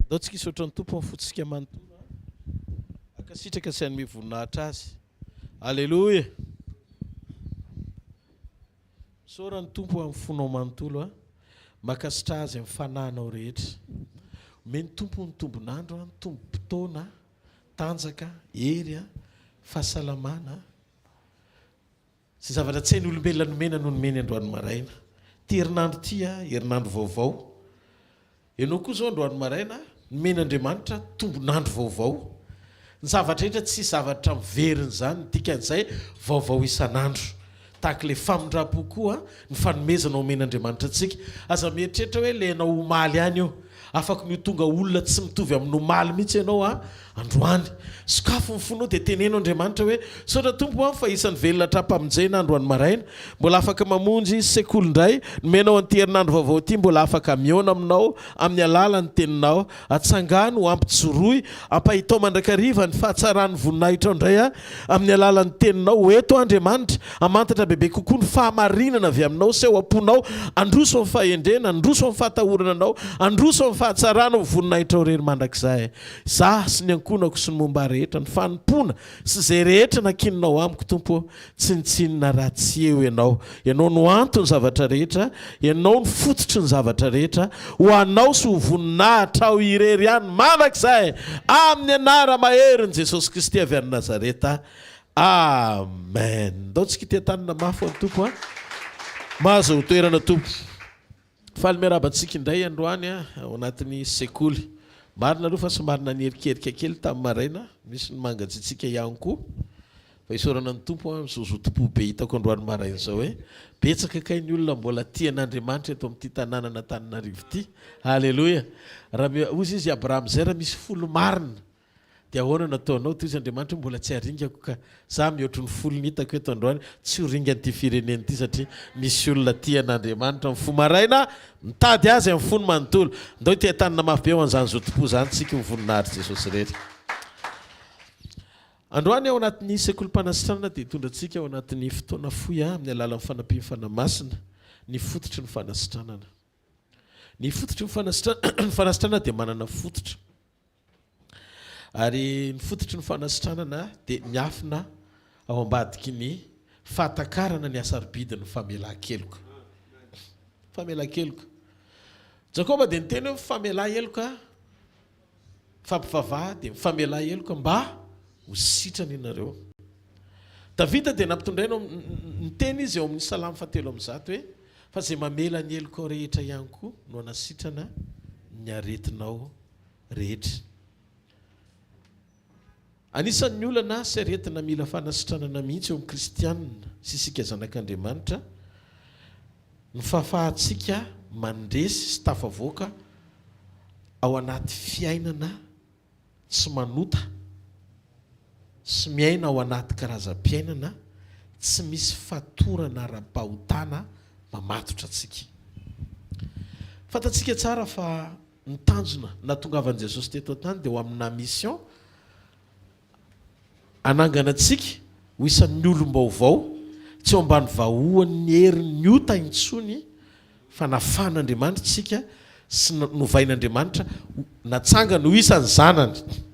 Dao tsika isotra ny tompo amin'ny fotsika manontolo akasitraka sy any mivoninahitra azy. Alleluia. Sora ny tompo amin'ny fonao manontolo a makasitra azy amin'ny fanahinao rehetra. Omeny tompo ny tombonandro, ny tombo-potoana, tanjaka, hery a, fahasalamana. Sy zavatra tsy hain'ny olombelona nomena no nomeny androany maraina. Ty herinandro ty a herinandro vaovao. Ianao koa zao androany maraina nomen'Andriamanitra tombonandro vaovao. Ny zavatra rehetra tsy zavatra miveriny zany, dikan'izay vaovao isan'andro. Tahaka le famindram-po koa ny fanomezana omen'Andriamanitra antsika. Aza mieritreritra hoe le anao omaly ihany io, afaka ny tonga olona tsy mitovy amin'ny omaly mihitsy ianao a androany. Sokafo ny fonao dia tenenao Andriamanitra hoe saotra tompo a fa isan'ny velona atrapamonjena androany maraina, mbola afaka mamonjy sekoly indray, nomenao an'ity herinandro vaovao ity, mbola afaka miona aminao amin'ny alalan'ny teninao, atsangano, ampijoroy, ampahitao mandrakariva ny fahatsarany voninahitra indray a amin'ny alalan'ny teninao. Eto Andriamanitra amantatra bebe kokoa ny fahamarinana avy aminao, seho amponao, androso amin'ny fahendrena, androso amin'ny fahatahorana anao, androso amin'ny fahatsarana voninahitra rery mandrakizay. Za sy ny ankonako sy ny momba rehetra, ny fanompona sy zay rehetra nakininao amiko Tompo, tsy nitsinona raha tsy eo ianao. Ianao no anto ny zavatra rehetra, ianao ny fototry ny zavatra rehetra, ho anao sy ho voninahitra ao irery ihany mandrakizay, amin'ny anara mahery ny Jesosy Kristy avy any Nazareta. Amen. Ndao tsika ity tanana mafy ho Tompo a. Mahazo ho toerana Tompo. Faly miarabantsika indray androany ao anatin'ny sekoly. Marina aloha fa somarina nierikeerika kely tamin'ny maraina, misy ny mangatsitsika ihany koa. Fa isorana ny Tompo a mizozotom-po be hitako androany maraina zao hoe betsaka kay ny olona mbola tian'Andriamanitra eto amin'ity tanàna n'Antananarivo ity. Halleluia. Raha ozy izy Abraham zay raha misy folo marina dia ahoana nataonao toy izy Andriamanitra mbola tsy haringako ka za mihoatry ny folo nitako eto androany tsy ho ringan'ity firenena ity satria misy olona tian'Andriamanitra amin'ny fo maraina mitady azy amin'ny fony manontolo. Ndao ity tanana mafy be ho an'izany zotom-po zany tsika mivoninahitra Jesosy rehetra. Androany ao anatin'ny sekoly mpanasitranana dia hitondrantsika ao anatin'ny fotoana fohy amin'ny alalan'ny fanampiny fanamasina ny fototry ny fanasitranana. Ny fototry ny fanasitranana dia manana fototra. Ary ny fototry ny fanasitranana dia miafina ao ambadiky ny fahatakarana ny asarbidiny famelan-keloka. Famelan-keloka. Jakoba dia niteny hoe famela-heloka, fampivavaha dia famela-heloka mba ho sitrana ianareo. Davida dia nampitondraina niteny izy eo amin'ny Salamy 7:1 hoe fa izay mamela ny helokao rehetra ihany koa no hanasitrana ny aretinao rehetra. Anisan'ny olana sy aretina mila fanasitranana mihitsy eo amin'ny kristianina sy isika zanak'Andriamanitra ny fahafahantsika mandresy sy tafavoaka ao anaty fiainana tsy manota sy miaina ao anaty karazam-piainana tsy misy fatorana ara-pahotana mamatotra antsika. Fantatsika tsara fa ny tanjona natongavan'i Jesosy teto an-tany dia ho amina mission anangana antsika ho isan'ny olom-baovao tsy ho ambany vahoan'ny herin'ny ota intsony fa nafan'Andriamanitra tsika sy novain'Andriamanitra natsangana ho isan'ny zanany.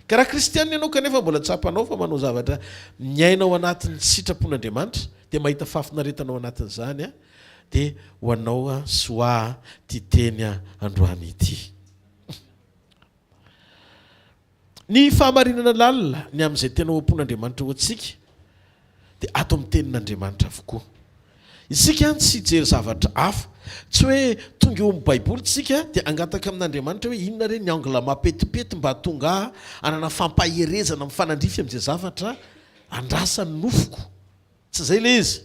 Ka raha kristianina ianao kanefa mbola tsapanao fa manao zavatra miainao anatin'ny sitrapon'Andriamanitra dia mahita fahafinaretanao anatin'izany a dia ho anao a sy ho a ty teny androany ity. Ny fahamarinana lalina ny amin'izay tena ho ampon'Andriamanitra ho antsika dia ato amin'ny tenin'Andriamanitra avokoa. Isika tsy hijery zavatra hafa, tsy hoe tonga eo amin'ny Baiboly tsika dia angataka amin'Andriamanitra hoe inona re ny angla mapetipety mba tonga anana fampaherezana amin'ny fanandrify amin'izay zavatra andrasany nofoko. Tsy izay le izy.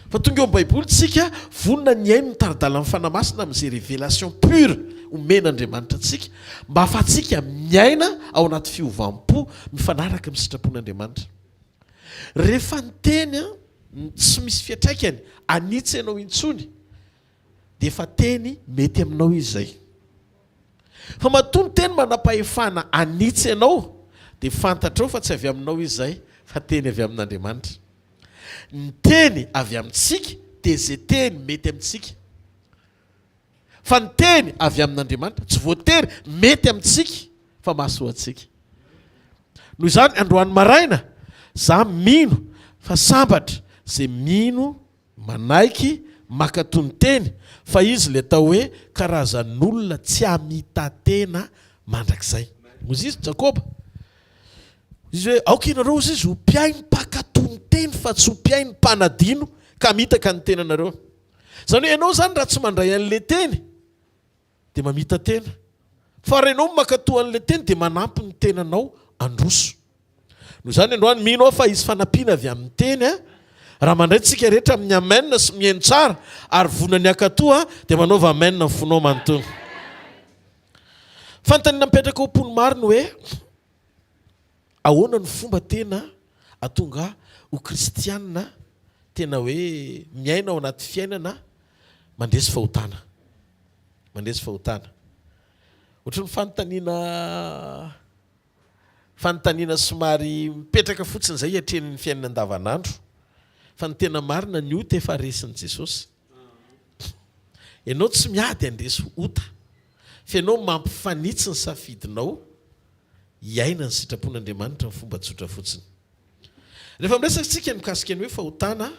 Fa tonga eo amin'ny Baiboly tsika vonona ny aino ny taradala amin'ny fanamasina amin'izay révélation pure omen'Andriamanitra antsika mba ahafahantsika miaina ao anaty fiovam-po mifanaraka amin'ny sitrapon'Andriamanitra. Rehefa ny teny tsy misy fiantraikany anitsy ianao intsony dia efa teny mety aminao izay. Fa matoa ny teny manam-pahefana anitsy ianao dia fantatrao fa tsy avy aminao izay fa teny avy amin'Andriamanitra. ny teny avy amintsika dia izay teny mety amintsika. Fa ny teny avy amin'Andriamanitra tsy voatery mety amintsika fa mahasoa antsika. Noho izany androany maraina za mino fa sambatra izay mino manaiky makatony teny fa izy le atao hoe karazan'olona tsy hamita tena mandrakizay. Mozy izy Jakoba izy hoe aoka ianareo izy ho mpiaino mpakatony teny fa tsy ho mpiaino mpanadino ka mitaka ny tenanareo. Zany hoe ianao zany raha tsy mandray an'le teny dia mamita tena, fa raha ianao makatoa an'le teny dia manampy ny tenanao androso. Noho izany androany mino aho fa izy fanampiana avy amin'ny teny raha mandray tsika rehetra amin'ny amen sy mihaino tsara ary vonany akatoa dia manaova amen ny fonao manontolo. Fanontaniana mipetraka ho mpony maro ny hoe ahoana ny fomba tena atonga ho kristianina tena hoe miaina ao anaty fiainana mandresy fahotana. Mandresy fahotana. Ohatry ny fanontaniana somary mipetraka fotsiny izay hatrenin'ny fiainana andavanandro. Fa ny tena marina ny ota efa resin'i Jesosy. Ianao tsy miady handresy ota fa ianao mampifanitsy ny safidinao hiaina ny sitrapon'Andriamanitra ny fomba tsotra fotsiny. Rehefa miresaka tsika mikasika ny hoe fahotana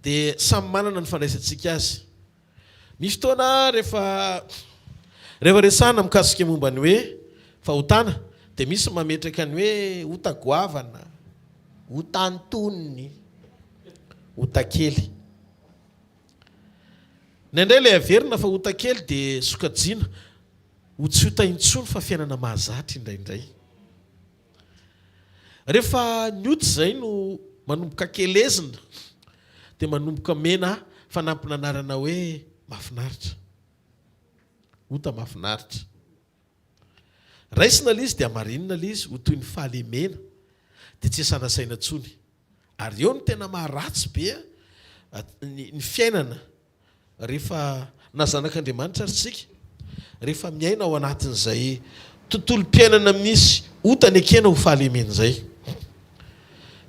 dia samy manana ny fandraisantsika azy. Misy fotoana rehefa resahana mikasika momba ny hoe fahotana dia misy mametraka ny hoe ota goavana, ota antoniny, ota kely. Nendray ilay averina fa ota kely dia sokajiana ho tsy ota intsony fa fiainana mahazatra indraindray. Rehefa ny ota izay no manomboka kelezina dia manomboka mena fanampina anarana hoe mahafinaritra. Ota mahafinaritra. Raisina lizy dia marinina lizy ho toy ny fahalemena dia tsy sanasaina tsony. Ary eo ny tena maharatsy be ny fiainana rehefa nazanak'Andriamanitra ary tsika rehefa miaina ao anatin'izay tontolo-piainana misy ota ny ekena ho fahalemena izay.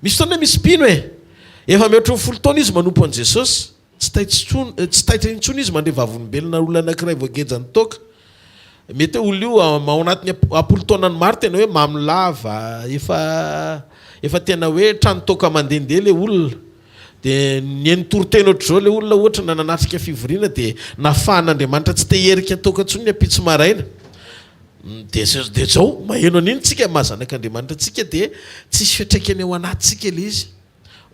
Misy fotoana misy mpino efa mihoatra ny 10 taona izy manompo an' Jesosy tsy taitra intsony izy mandre vavolombelona olona anankiray voagejany toka. Mety hoe olo io ao anatin'ny 10 taonany maro tena hoe mamilava efa tena hoe trano toka mandehandeha le olona dia ny enitoroteny ohatr'izao le olona ohatra nananatrika fivoriana dia nafahan'Andriamanitra tsy teherika toka ntsony ny ampitsy maraina dia zao maheno an'iny tsika mahazanak'Andriamanitra tsika dia tsisy fiatraikany ao anatsika le izy.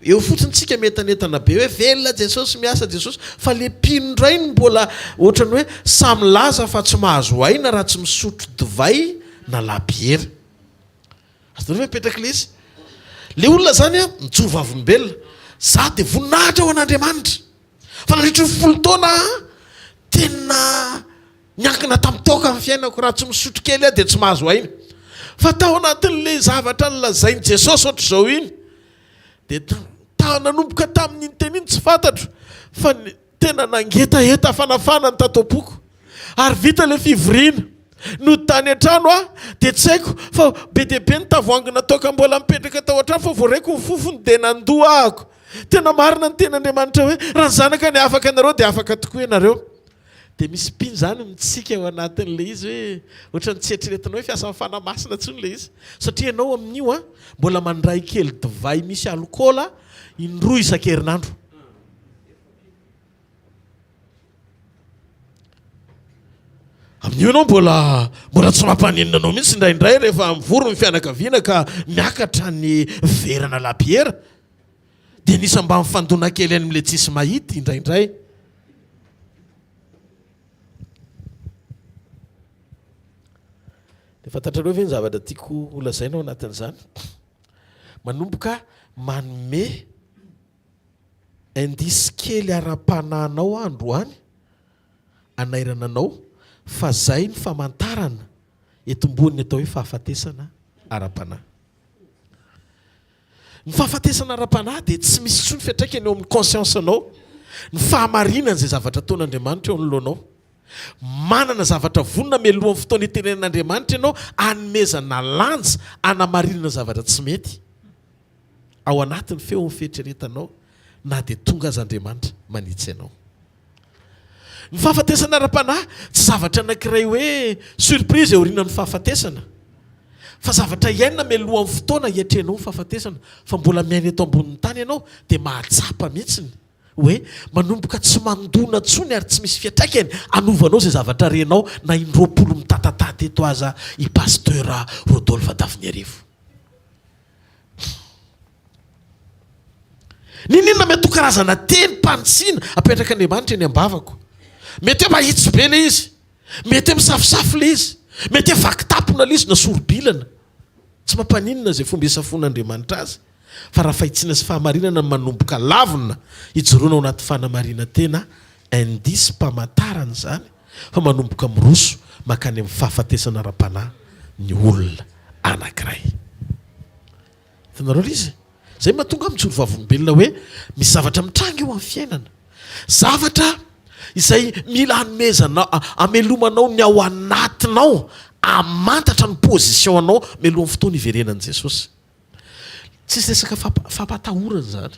Eo fotsiny tsika metanetana be hoe velona Jesosy miasa Jesosy fa le mpinondray ny mbola ohatrany hoe samy laza fa tsy mahazo aina raha tsy misotro divay na labiera. Azonareo mipetraka le izy. Le olona zany mijoro vavolombelona za dia voninahitra ao an'Andriamanitra fa nandritra ny 10 taona tena miankina tamin'ny toka amin'ny fiainako raha tsy misotro kely dia tsy mahazo aina. Fa tao anatin'le zavatra nolazainy Jesosy ohatr'izao iny dia nanomboka tamin'iny teny iny tsy fantatro fa tena nangetaheta fanafana ny tato-poko ary vita le fivoriana no tany an-trano dia tsy haiko fa be dia be ny tavoangina toka mbola mipetraka tao an-trano fa voaraiko ny fofony dia nandoa ahako. Tena marina ny ten'Andriamanitra hoe raha ny zanaka ny afaka anareo dia afaka tokoa ianareo. Dia misy mpino zany mitsika ao anatin'le izy hoe ohatrany tsy eritreretinao hoe fiasa amin'ny fanamasina tsony le izy satria ianao amin'io mbola mandray kely divay misy alkôla indroa isan-kerinandro. Amin'io ianao mbola tsy mampanenina anao mihitsy indraindray rehefa mivory ny fianakaviana ka miakatra ny verana labiera dia nisa mba mifandona kely any amin'le tsisy mahity indraindray. Fantatrareo ve ny zavatra tiako holazaina ao anatin'izany? Manomboka manome indisy kely ara-panahinao androany anairana anao fa zay ny famantarana etomboniny atao hoe fahafatesana ara-panahy. Ny fahafatesana ara-panahy dia tsy misy tsony fiatraikany eo amin'ny conscience anao. Ny fahamarinana izay zavatra ataon'Andriamanitra eo anoloanao. Manana zavatra vonona mialohan'ny fotoana itenen'Andriamanitra ianao anomezana lanja anamarinana zavatra tsy mety. ao anatin'ny feo ny fietreretanao na dia tonga azy Andriamanitra manitsy ianao. Ny fahafatesana ara-panahy tsy zavatra anankiray hoe surprise aorianan'ny fahafatesana, fa zavatra iainana mialohan'ny fotoana hiatrehanao ny fahafatesana, fa mbola miaina eto ambonin'ny tany ianao dia mahatsapa mihitsiny hoe manomboka tsy mandona tsony ary tsy misy fiatraikany anovanao izay zavatra renao na in-roapolo mitatataty eto aza i pasteur Rodolphe Daviniarivo. Ninona mety ho karazana teny mpanitsina apetraka Andriamanitra eny ambavako. Mety hoe mahitsy be le izy, mety hoe misafosafo le izy, mety hoe vakitapona le izy na sorobilana. Tsy mampaninona izay fomba isafon'Andriamanitra azy, fa raha fahitsiana sy fahamarinana manomboka lavina hijoroana ao anaty fanamarina tena, indisy mpamantarana izany fa manomboka miroso makany amin'ny fahafatesana ara-panahy ny olona anankiray. Hitanareo izy zay mahatonga mijoro vavolombelona hoe misy zavatra mitranga eo amin'ny fiainana, zavatra izay mila hanomezana amelomanao ny ao anatinao, amantatra ny position anao mialohan'ny fotoana iverenan'i Jesosy. Tsisy resaka fampatahorana zany.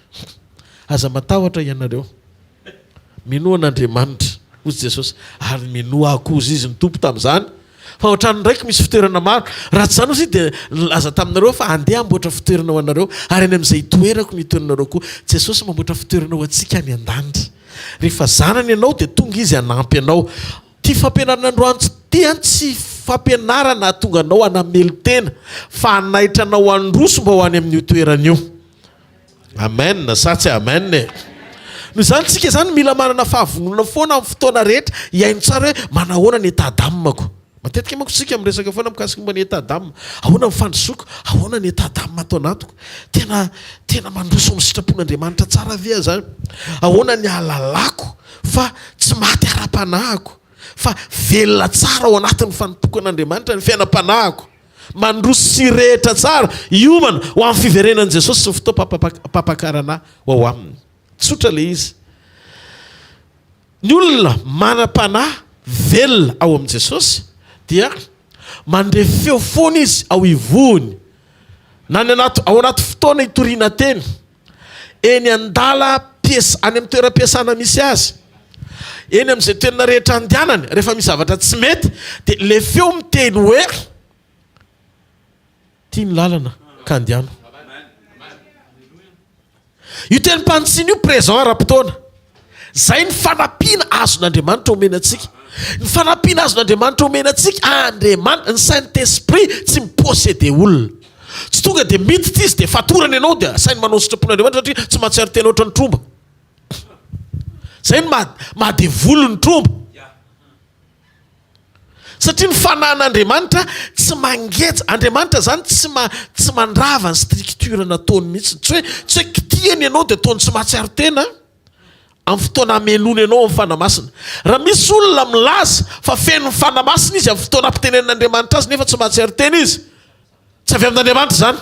Aza matahotra ianareo minoa an'Andriamanitra hozy Jesosy ary minoa kozy izy ny tompo tamin'izany. Fa ohatrany ndraiky misy fitoerana maro, raha tsy zany ozy dia laza taminareo fa andeha amboatra fitoerana ho anareo, ary any amin'izay toerako ny toeranareo koa Jesosy mamboatra fitoerana ho antsika any an-danitra. Rehefa zanany ianao dia tonga izy hanampy anao. Ty fampianarana androany ty tsy fampianarana tonga anao hanamely tena, fa hanaitra anao androso mba ho any amin'io toerana io. Amen, sa tsy amen e? Noho izany tsika zany mila manana fahavonona foana amin'ny fotoana rehetra hiaino tsara hoe manahoana ny état-d'âme-ko. Matetika manko tsika miresaka foana mikasika momba ny état-d'âme, ahoana ny fandrosoako, ahoana ny état-d'âme atao anatiko, tena mandroso amin'ny sitrapon'Andriamanitra tsara ve zany, ahoana ny ahalalako fa tsy maty ara-panahiko, fa velona tsara ao anatin'ny fanompokan'Andriamanitra ny fiainam-panahiko, mandroso sy rehetra tsara hiomana ho amin'ny fiverenan'i Jesosy sy ny fotoam-pampakarana ho ao aminy. Tsotra le izy. Ny olona manam-panahy velona ao amin'i Jesosy dia mandre feo foana izy ao ivony, na ao anaty fotoana hitoriana teny, eny an-dala any amin'ny toeram-piasana misy azy, eny amin'izay toerana rehetra andianany, rehefa misy zavatra tsy mety dia le feo miteny hoe tia ny lalana ka andiano. Io teny mpanitsiny io présent ara-potoana. Zay ny fanampiana azon'Andriamanitra omenantsika. Ny fanampiana azon'Andriamanitra omenantsika, Andriamanitra ny Saint-Esprit tsy miposede olona. Tsy tonga dia miditra izy dia fatorany ianao dia sainy manao sitrapon'Andriamanitra satria tsy mahatsiaro tena ohatran'ny tromba. Zay ny mahadevolo ny tromba. Satria ny fanan'Andriamanitra tsy mangeja. Andriamanitra zany tsy mandrava ny structure nataony mihitsy. Tsy hoe kitiany ianao dia ataony tsy mahatsiaro tena amin'ny fotoana amenony ianao amin'ny fanamasina. Raha misy olona milaza fa feno ny fanamasina izy amin'ny fotoana ampitenen'Andriamanitra azy nefa tsy mahatsiaro tena izy, tsy avy amin'Andriamanitra zany.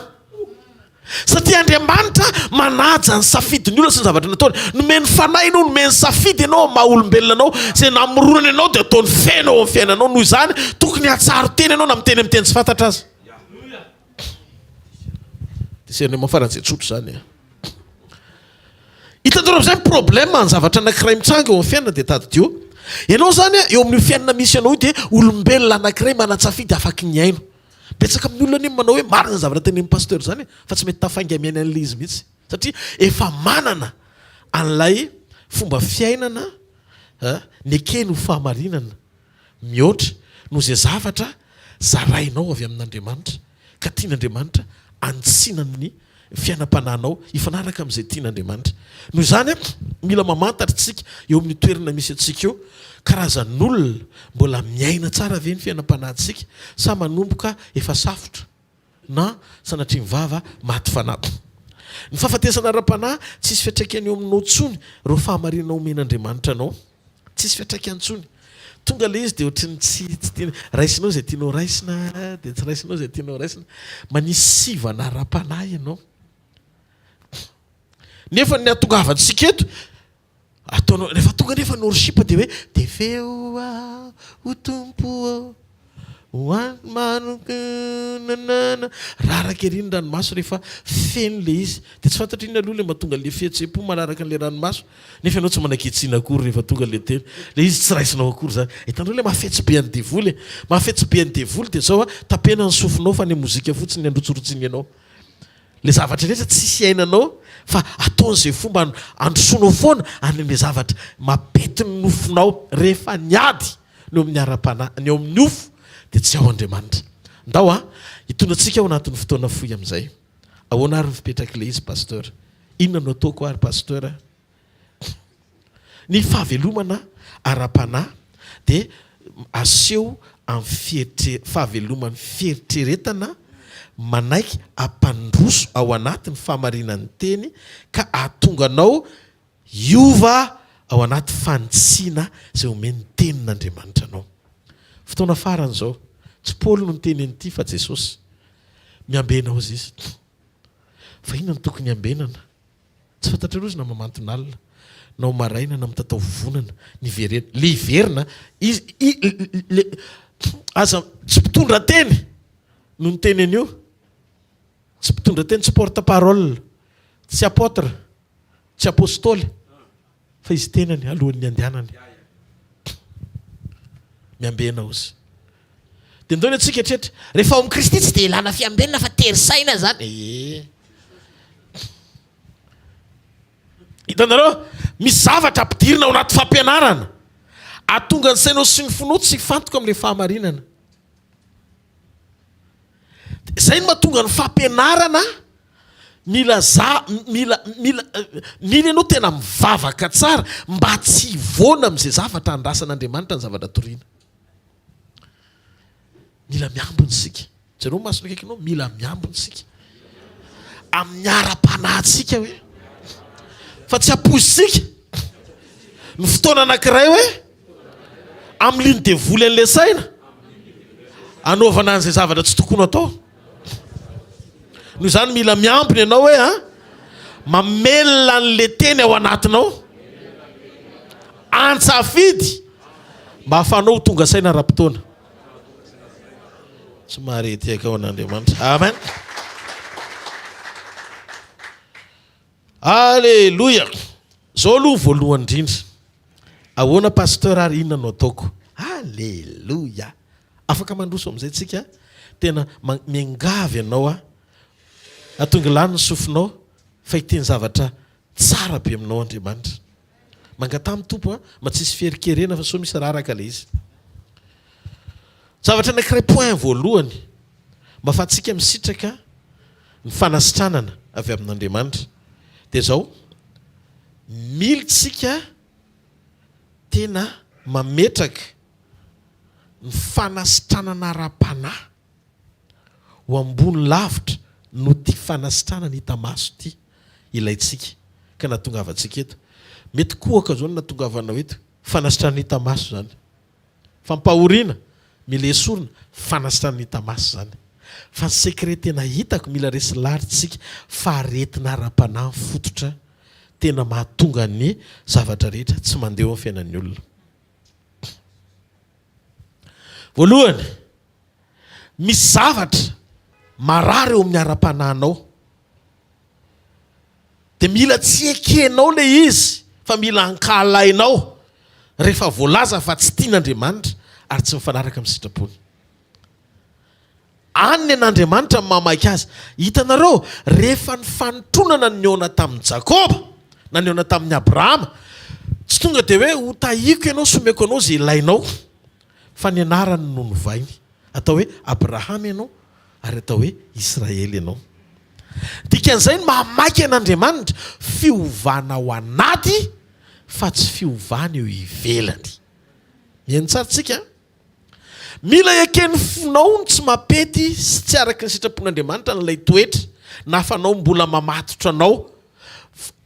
Satria Andriamanitra manaja ny safidiny olona sy ny zavatra nataony. Nomeny fanahy ianao, nomeny safidy ianao maha olombelona anao, izay namoronana ianao dia ataony feno ao amin'ny fiainanao. Noho izany tokony hatsaro tena ianao na miteny amin'ny teny tsy fantatra azy. Discernement faran'izay tsotro zany. Hitanareo amin'izay problème ny zavatra anankiray mitsanga eo amin'ny fiainana dia tadidio. Ianao zany eo amin'ny fiainana misy anao dia olombelona anankiray manan-tsafidy afaka ny aino. Betsaka amin'ny olona manao hoe marina zavatra tenin'ny pasteur zany fa tsy mety tafainga miaina an'ilay izy mihitsy, satria efa manana an'ilay fomba fiainana ny ekeny ho fahamarinana mihoatra noho izay zavatra zarainao avy amin'Andriamanitra ka tian'Andriamanitra antsinany fiainam-panahinao ifanaraka amin'izay tian'Andriamanitra. Noho izany mila mamantatra tsika eo amin'ny toerana misy antsika eo, karazan'olona mbola miaina tsara ve ny fiainam-panahintsika sa manomboka efa safotra na sanatria mivava maty fanahy. Ny fahafatesana ara-panahy tsisy fiatraikany eo aminao tsony reo fahamarinana omen'Andriamanitra anao, tsisy fiatraikany tsony. Tonga le izy dia ohatrany tsy tiana raisinao izay tianao raisina dia tsy raisinao izay tianao raisina. Manisy sivana ara-panahy ianao. Nefa ny atongavantsika eto ataonao rehefa tonga nefa ny worship dia hoe dia feo ho tompo raraka eriny ranomaso rehefa feno le izy de tsy fantatra iny aloha le mahatonga le fihetsepo manaraka an'le ranomaso nefa ianao tsy manaketsina akory rehefa tonga le teny le izy tsy raisinao akory zany hitanao le mahafetsy be any devoly mahafetsy be any devoly de zao a tapena ny sofinao fa ny mozika fotsiny androtsorotsiny ianao le zavatra rehetra tsisy ainanao fa ataon'izay fomba androsonao foana an'le zavatra mapety ny nofinao rehefa niady ny eo amin'ny ara-pana ny eo amin'ny ofo de tsy ao Andriamanitra ndao a hitondratsika ao anatin'ny fotoana fohy amin'izay ahoana ary mipetraka le izy pasteur inona no ataoko ary pasteur ny fahavelomana ara-panahy de aseho amin'ny fahaveloman'ny fieritreretana manaiky ampandroso ao anatin'ny fahamarinan'ny teny ka ahatonganao iova ao anaty fanitsina zay omeny tenin'Andriamanitra anao fotoana farany zao tsy Paoly no nyteny an'ity fa Jesosy miambenao izy fa inona no tokony ambenana tsy fantatra rozy na mamanton'alina nao maraina na mitatao vonana ny verena le iverina izy aza tsy mpitondra teny no ny teny an'io tsy mpitondra teny tsy porte parole tsy apôtre tsy apôstôly fa izy tenany alohan'ny andehanany miambenao izy de ndony atsika tretra rehefa ao amin'ny Kristy tsy de ilana fiambenana fa terisaina zany hitanareo misy zavatra ampidirina ao anaty fampianarana atonga ny sainao sy ny fonao tsy fantoko amin'le fahamarinana zay no mahatonga ny fampianarana mila ianao tena mivavaka tsara mba tsy hivoana amin'izay zavatra andrasan'Andriamanitra ny zavatra toriana mila miambony sika jareo masona kaiky anao mila miambony sika amin'ny ara-panahintsika hoe fa tsy apositsika ny fotoana anankiray hoe amin'ny liny devoly an'le saina anaovana an'izay zavatra tsy tokony atao noho izany mila miambony ianao hoe mamelona an'le teny ao anatinao antsafidy mba hafanao tonga saina ra-potoana tsy maharety aka ao an'Andriamanitra amen alleluia zao aloha voalohany indrindra ahoana pasteur ary inona no ataoko alleluia afaka mandroso amin'izay tsika tena miangavy ianao atonga lany ny sofinao fa hiteny zavatra tsara be aminao Andriamanitra mangatamy tompo ma tsisy ferikerena fa so misy raraka le izy zavatra anankiray point voalohany mba fahatsika misitraka ny fanasitranana avy amin'Andriamanitra de zao militsika tena mametraka ny fanasitranana ara-panahy ho ambony lavitra no ty fanasitranana hita maso ty ilaitsika ka natongavantsika eto mety kohaka zao natongavanao eto fanasitranana hita maso zany fampahoriana mila esorina fanasitranana hita maso zany fa sekret tena hitako mila resy laritsika fa aretina ara-panahy fototra tena mahatonga ny zavatra rehetra tsy mandeha amin'ny fiainan'ny olona voalohany misy zavatra marary eo amin'ny ara-panahinao de mila tsy ekenao le izy fa mila ankalainao rehefa voalaza fa tsy tian'Andriamanitra ary tsy mifanaraka amin'ny sitrapony anny an'Andriamanitra mamaky azy hitanareo rehefa ny fanotronana niona tamin'ny Jakoba na niona tamin'ny Abrahama tsy tonga de hoe ho tahiko ianao someko anao zay ilainao fa ny anarany no novainy atao hoe Abrahama ianao ary atao hoe Israely ianao dikan'izay no mamaky an'Andriamanitra fiovana ao anaty fa tsy fiovana eo ivelany mihaino tsara tsika mila ekeny fonao tsy mapety sy tsy araka ny sitrapon'Andriamanitra n'ilay toetra na fanao mbola mamatotra anao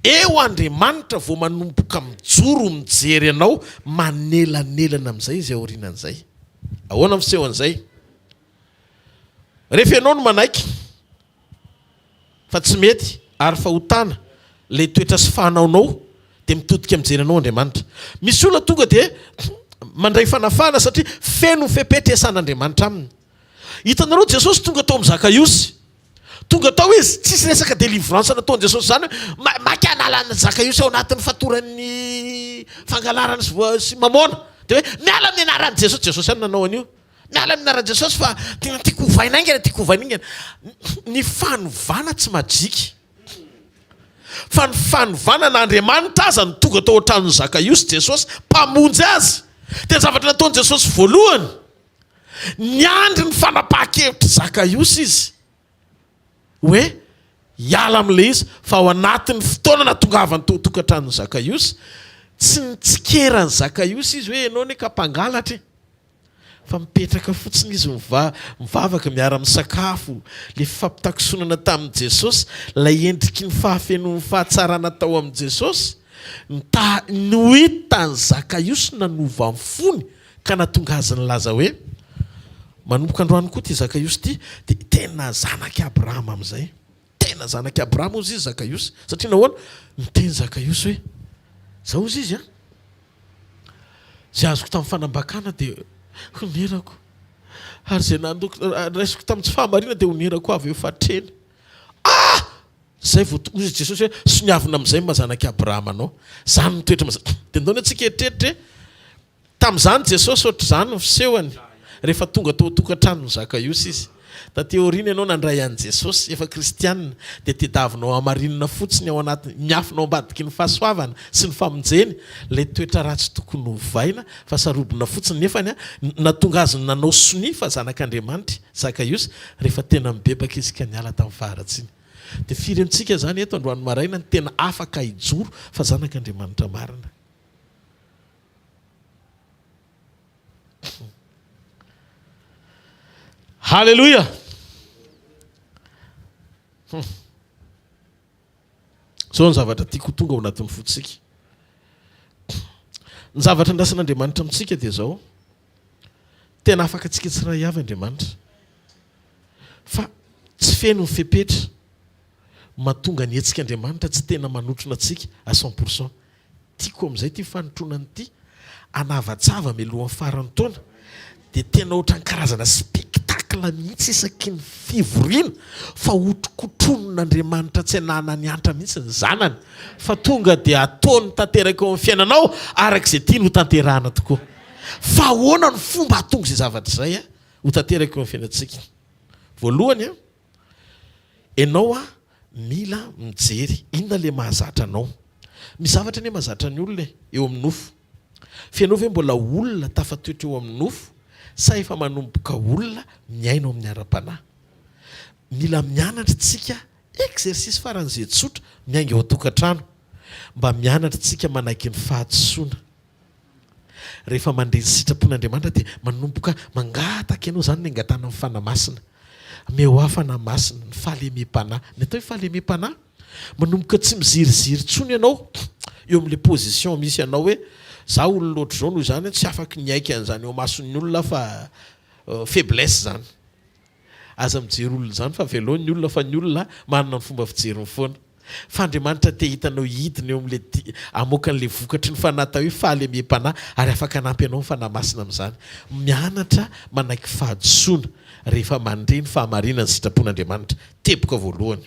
eo Andriamanitra vao manomboka mijoro mijery anao manelanelana amin'izay izy aorianan'izay ahoana misehoan'izay rehefa ianao no manaiky fa tsy mety ary fa hotana le toetra sy fanaonao de mitodika mijery anao Andriamanitra misy olona tonga de mandray fanafana satria feno fepetresan'Andriamanitra aminy hitanareo Jesosy tonga tao amin'ny Zakaiosy. Tonga tao izy tsisy resaka délivrance nataony Jesosy zany maky analana Zakaiosy ao anatin'ny fatoran'ny fangalarana sy mamona. De hoe miala amin'ny anaran'i Jesosy. Jesosy any nanao an'io. Miala amin'ny anaran'i Jesosy fa tena tiako hovaina aingana, tiako hovaina aingana. Ny fanovana tsy majika. Fa ny fanovana n'Andriamanitra aza ny tonga tao an-tranon'ny Zakaiosy Jesosy mpamonjy azy. Dia zavatra nataony Jesosy voalohany, niandry ny fanapahan-kevitra Zakaiosy izy hoe hiala amin'ilay izy, fa ao anatin'ny fotoana natongavany tokantranon'ny Zakaiosy tsy nitsikeran'ny Zakaiosy izy hoe ianao ne ka mpangalatra, fa mipetraka fotsiny izy mivavaka miara-misakafo, le fampitakosonana tamin'i Jesosy, lay endriky ny fahafenon'ny fahatsarana tao amin'i Jesosy. No hitan'ny Zakaiosy nanova amin'ny fony ka natonga azy nilaza hoe manomboka androany koa ty Zakaiosy ty dia tena zanaky Abrahama amin'izay. Tena zanaky Abrahama ozy izy Zakaiosy. Satria nahoana niteny Zakaiosy hoe zao ozy izy zay azoko tamin'ny fanambakana dia onerako, ary zay raisiko tamin'ny tsy fahamarina dia onerako avy eo fatreny. Zay ozy Jesosy hoe soniavina amin'izay mazanaky Abrahama anao. Zany mitoetra dia ndao antsika eritreritra tamin'izany Jesosy ohatr' izany fisehony rehefa tonga tao tokantranon'ny Zakaiosy izy. Tateoriana ianao nandray an'i Jesosy efa kristianina dia tediavinao amarinina fotsiny ao anaty miafinao ambadiky ny fahasoavana sy ny famonjeny, ilay toetra ratsy tokony hovaina fa sarobina fotsiny. Nefany natonga azy nanao sonia fa zanak'Andriamanitra Zakaiosy rehefa tena mibebaka izy ka niala tamin'ny faharatsiny. Dia firy amintsika zany eto androany maraina ny tena afaka hijoro fa zanak'Andriamanitra marina. Halleluja. Zao ny zavatra tiako tonga ao anatin'ny fotsika. Ny zavatra andrasan'Andriamanitra amintsika dia zao, tena afaka antsika tsiray avy Andriamanitra, fa tsy feno ny fepetra mahatonga ny hetsika Andriamanitra tsy tena manotrona antsika à 100%. Tiako amin'izay ty fanotronany ity anavatsava mialohan'ny farany taona dia tena ohatran'ny karazana spectacle mihitsy isaky ny fivoriana fa otrokotronon'Andriamanitra tsy hanana ny antra mihitsy ny zanany, fa tonga dia ataony tanteraka eo amin'ny fiainanao arak'izay tiany ho tanterahana tokoa. Fa ahoana ny fomba hahatonga izay zavatra izay ho tanteraka eo amin'ny fiainantsika? Voalohany ianao mila mijery inona le mahazatra anao. Mizavatra ne mahazatra ny olona eo amin'ny nofo. Fianao ve mbola olona tafatoetra eo amin'ny nofo sa efa manomboka olona miaina ao amin'ny ara-panahy? Mila mianatra tsika exercice faran'izay tsotra miainga eo an-tokantrano mba mianatra tsika manaiky ny fahatsoana. Rehefa mandre ny sitrapon'Andriamanitra dia manomboka mangataka ianao zany ny angatana amin'ny fanamasina. Meo fanamasina ny fahalemem-panahy. Ny atao hoe fahalemem-panahy manomboka tsy miziriziry tsony ianao eo amin'le position misy ianao hoe za olona loatra zao noho izany tsy afaka niaika an'izany eo mason'ny olona fa faiblesse zany. Aza mijery olona zany fa veloany ny olona fa ny olona manana ny fomba fijeriny foana. Fa Andriamanitra te hitanao hidina eo amin'le amoakan'le vokatry ny fanatao hoe fahalemem-panahy ary afaka anampy anao ny fanamasina amin'izany. Mianatra manaiky fahadisoana rehefa mandre ny fahamarinana ny sitrapon'Andriamanitra. Teboka voalohany.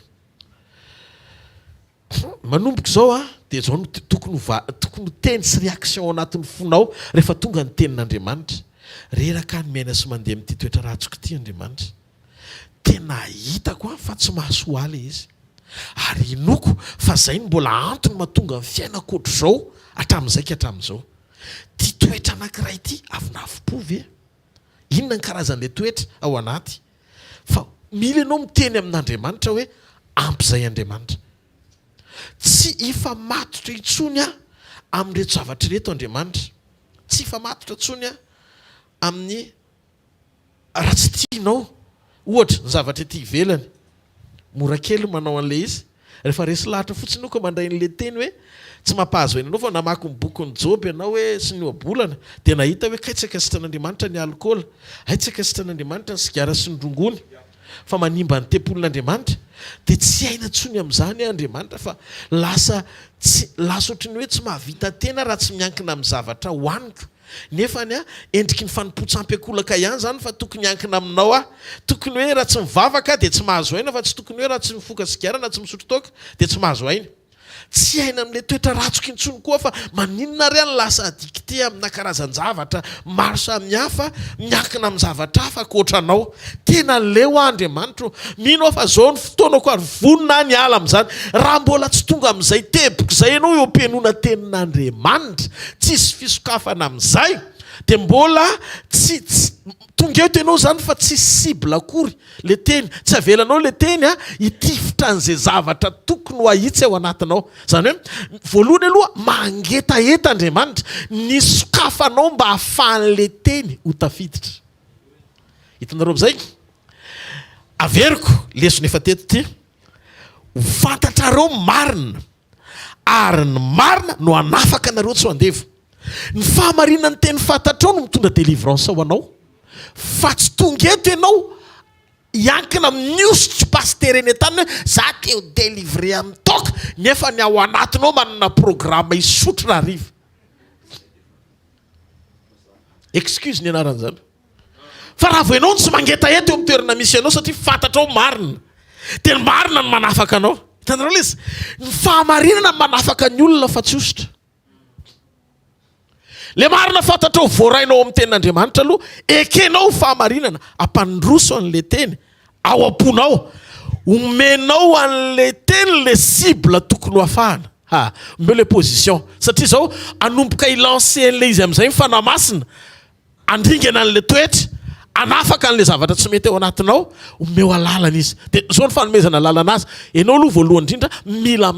Manomboka zao dia zao no tokony teny sy réaction ao anatin'ny fonao rehefa tonga ny tenin'Andriamanitra. Reraka ny miaina sy mandeha amin'ity toetra ratsoko ity Andriamanitra. Tena hitako fa tsy mahasoaly izy. Ary inoko fa zay ny mbola antony mahatonga ny fiainako ohatr'izao hatramin'izay ka hatramin'izao. Ty toetra anankiray ity avy nafo-po ve? Inona ny karazan'ilay toetra ao anaty? Fa mila ianao miteny amin'Andriamanitra hoe ampy izay Andriamanitra. Tsy ifamatotra intsony amin'reto zavatra reto Andriamanitra. Tsy ifamatotra intsony amin'ny raha tsy tianao. Ohatra ny zavatra ety ivelany. Mora kely manao an'ilay izy. Rehefa resy lahatra fotsiny ko mandray n'ilay teny hoe tsy mampahazo enanao fa namaky ny boky ny Job ianao hoe sy ny oabolana dia nahita hoe kaitsaka sitran'Andriamanitra ny alcool, haitsaka sitran'Andriamanitra ny sigara sy ny rongony, fa manimba ny tempolin'Andriamanitra dia tsy aina ntsony amin'izany Andriamanitra fa lasa ohatran'ny hoe tsy mahavita tena raha tsy miankina amin'ny zavatra hohaniko. nefany a endriky ny fanimpotsampyakolaka ihany zany fa tokony ankina aminao a tokony hoe raha tsy mivavaka de tsy mahazo aina fa tsy tokony hoe raha tsy mifoka sigara na tsy misotro toka de tsy mahazo aina tsy aina amin'le toetra ratsoky intsony koa fa maninona ry any lasa adikte amina karazan-javatra maro samihafa miankina amin'ny zavatra hafa akoatranao tena leo Andriamanitra mino fa zao ny fotoanako ary vonina ny ala amin'izany raha mbola tsy tonga amin'izay teboka izay ianao eo ampianona tenin'Andriamanitra tsisy fisokafana amin'izay de mbola tsy tonga eto ianao zany fa tsy cible akory le teny tsy avelanao le teny a hitifitra an'izay zavatra tokony ho ahitsy ao anatinao zany hoe voalohany aloha mangetaeta Andriamanitra ny sokafanao mba hahafahan'le teny ho tafiditra hitanareo amin'izay averiko lesona efa teto ty ho fantatrareo marina ary ny marina no anafaka anareo tsy ho andevo ny fahamarinan'ny teny fantatrao no mitondra délivrance ho anao fa tsy tonga eto ianao iankina miosotry paster eny an-tany hoe za te ho délivrer amin'ny toka nefa ny ao anatinao manana programme isotro raha riva excuse ny anaran'izany fa raha vo ianao tsy mangeta eto eo amin'ny toerana misy ianao satria fantatrao marina de ny marina no manafaka anao hitanareo izy ny fahamarinana manafaka ny olona fa tsy osotra le marina fantatrao voarainao amin'ny tenin'Andriamanitra aloha ekenao fahamarinana ampandroso an'le teny ao amponao omenao an'le teny le cible tokony ho afahana omeo le position satria zao anomboka ilancer an'le izy amin'izay mifanamasina andringana an'le toetra anafaka an'le zavatra tsy mety ao anatinao omeo alalana izy de zao ny fanomezana lalana azy ianao aloha voalohany indrindra mila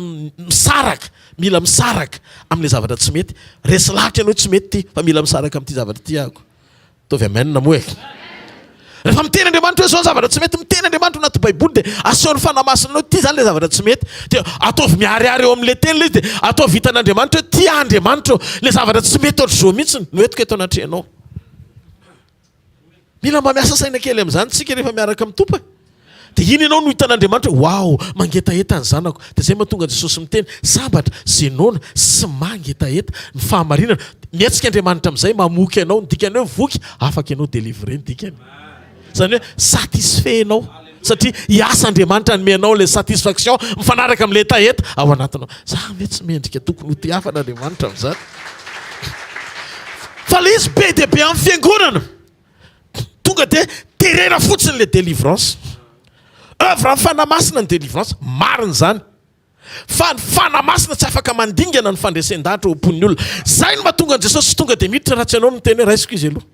misaraka amin'le zavatra tsy mety resy lahatra ianao tsy mety ty fa mila misaraka amin'ity zavatra ty ako tovy amenina moa rehefa miteny Andriamanitra hoe zao zavatra tsy mety miteny Andriamanitra anaty baiboly de asehony fanamasina anao ty zany le zavatra tsy mety de ataovy miariary eo amin'le teny le izy de atao vitan'Andriamanitra hoe ty Andriamanitra le zavatra tsy mety ohatr'izao mihitsiny noetiko eto anatrehanao mila mba miasa saina kely amin'izany tsika rehefa miaraka amin'ny tompo de iny ianao no hitan'Andriamanitra hoe wow mangetaeta ny zanako de zay mahatonga Jesosy miteny sabatra zenona sy mangetaeta ny fahamarinana mietsika Andriamanitra amin'izay mamoky ianao ny dikany hoe voky afaka ianao délivrer ny dikany zany hoe satisfait ianao satria hiasa Andriamanitra nomenao le satisfaction mifanaraka amin'le taeta ao anatinao za mety tsy mendrika tokony ho tiafan'Andriamanitra amin'izany fa le izy be de be amin'ny fiangonana tonga de terena fotsiny le délivrance œuvre amin'ny fanamasina ny délivrance mariny zany fa ny fanamasina tsy afaka mandingana ny fandresen-dahatra ho pon'ny olona zay no mahatonga ny Jesosy sy tonga de miditra raha tsy ianao miteny hoe raisiko izy aloha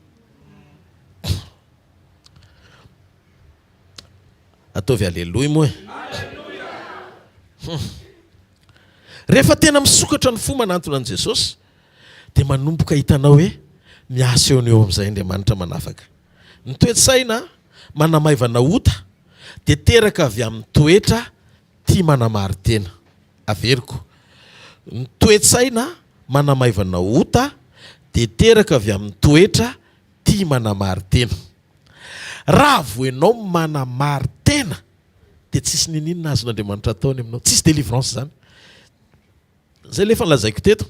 ataovy alleloia moa rehefa tena misokatra ny fo manantona an' Jesosy de manomboka hitanao hoe miasa eo ny eo amin'izay Andriamanitra manafaka ny toetsaina manamaivana ota de teraka avy amin'ny toetra tia manamary tena averiko ny toetsaina manamaivana ota de teraka avy amin'ny toetra tia manamary tena raha voenao manamary tena de tsisy ninina azon'Andriamanitra ataony aminao tsisy délivrance zany zay le efa nolazaiko teto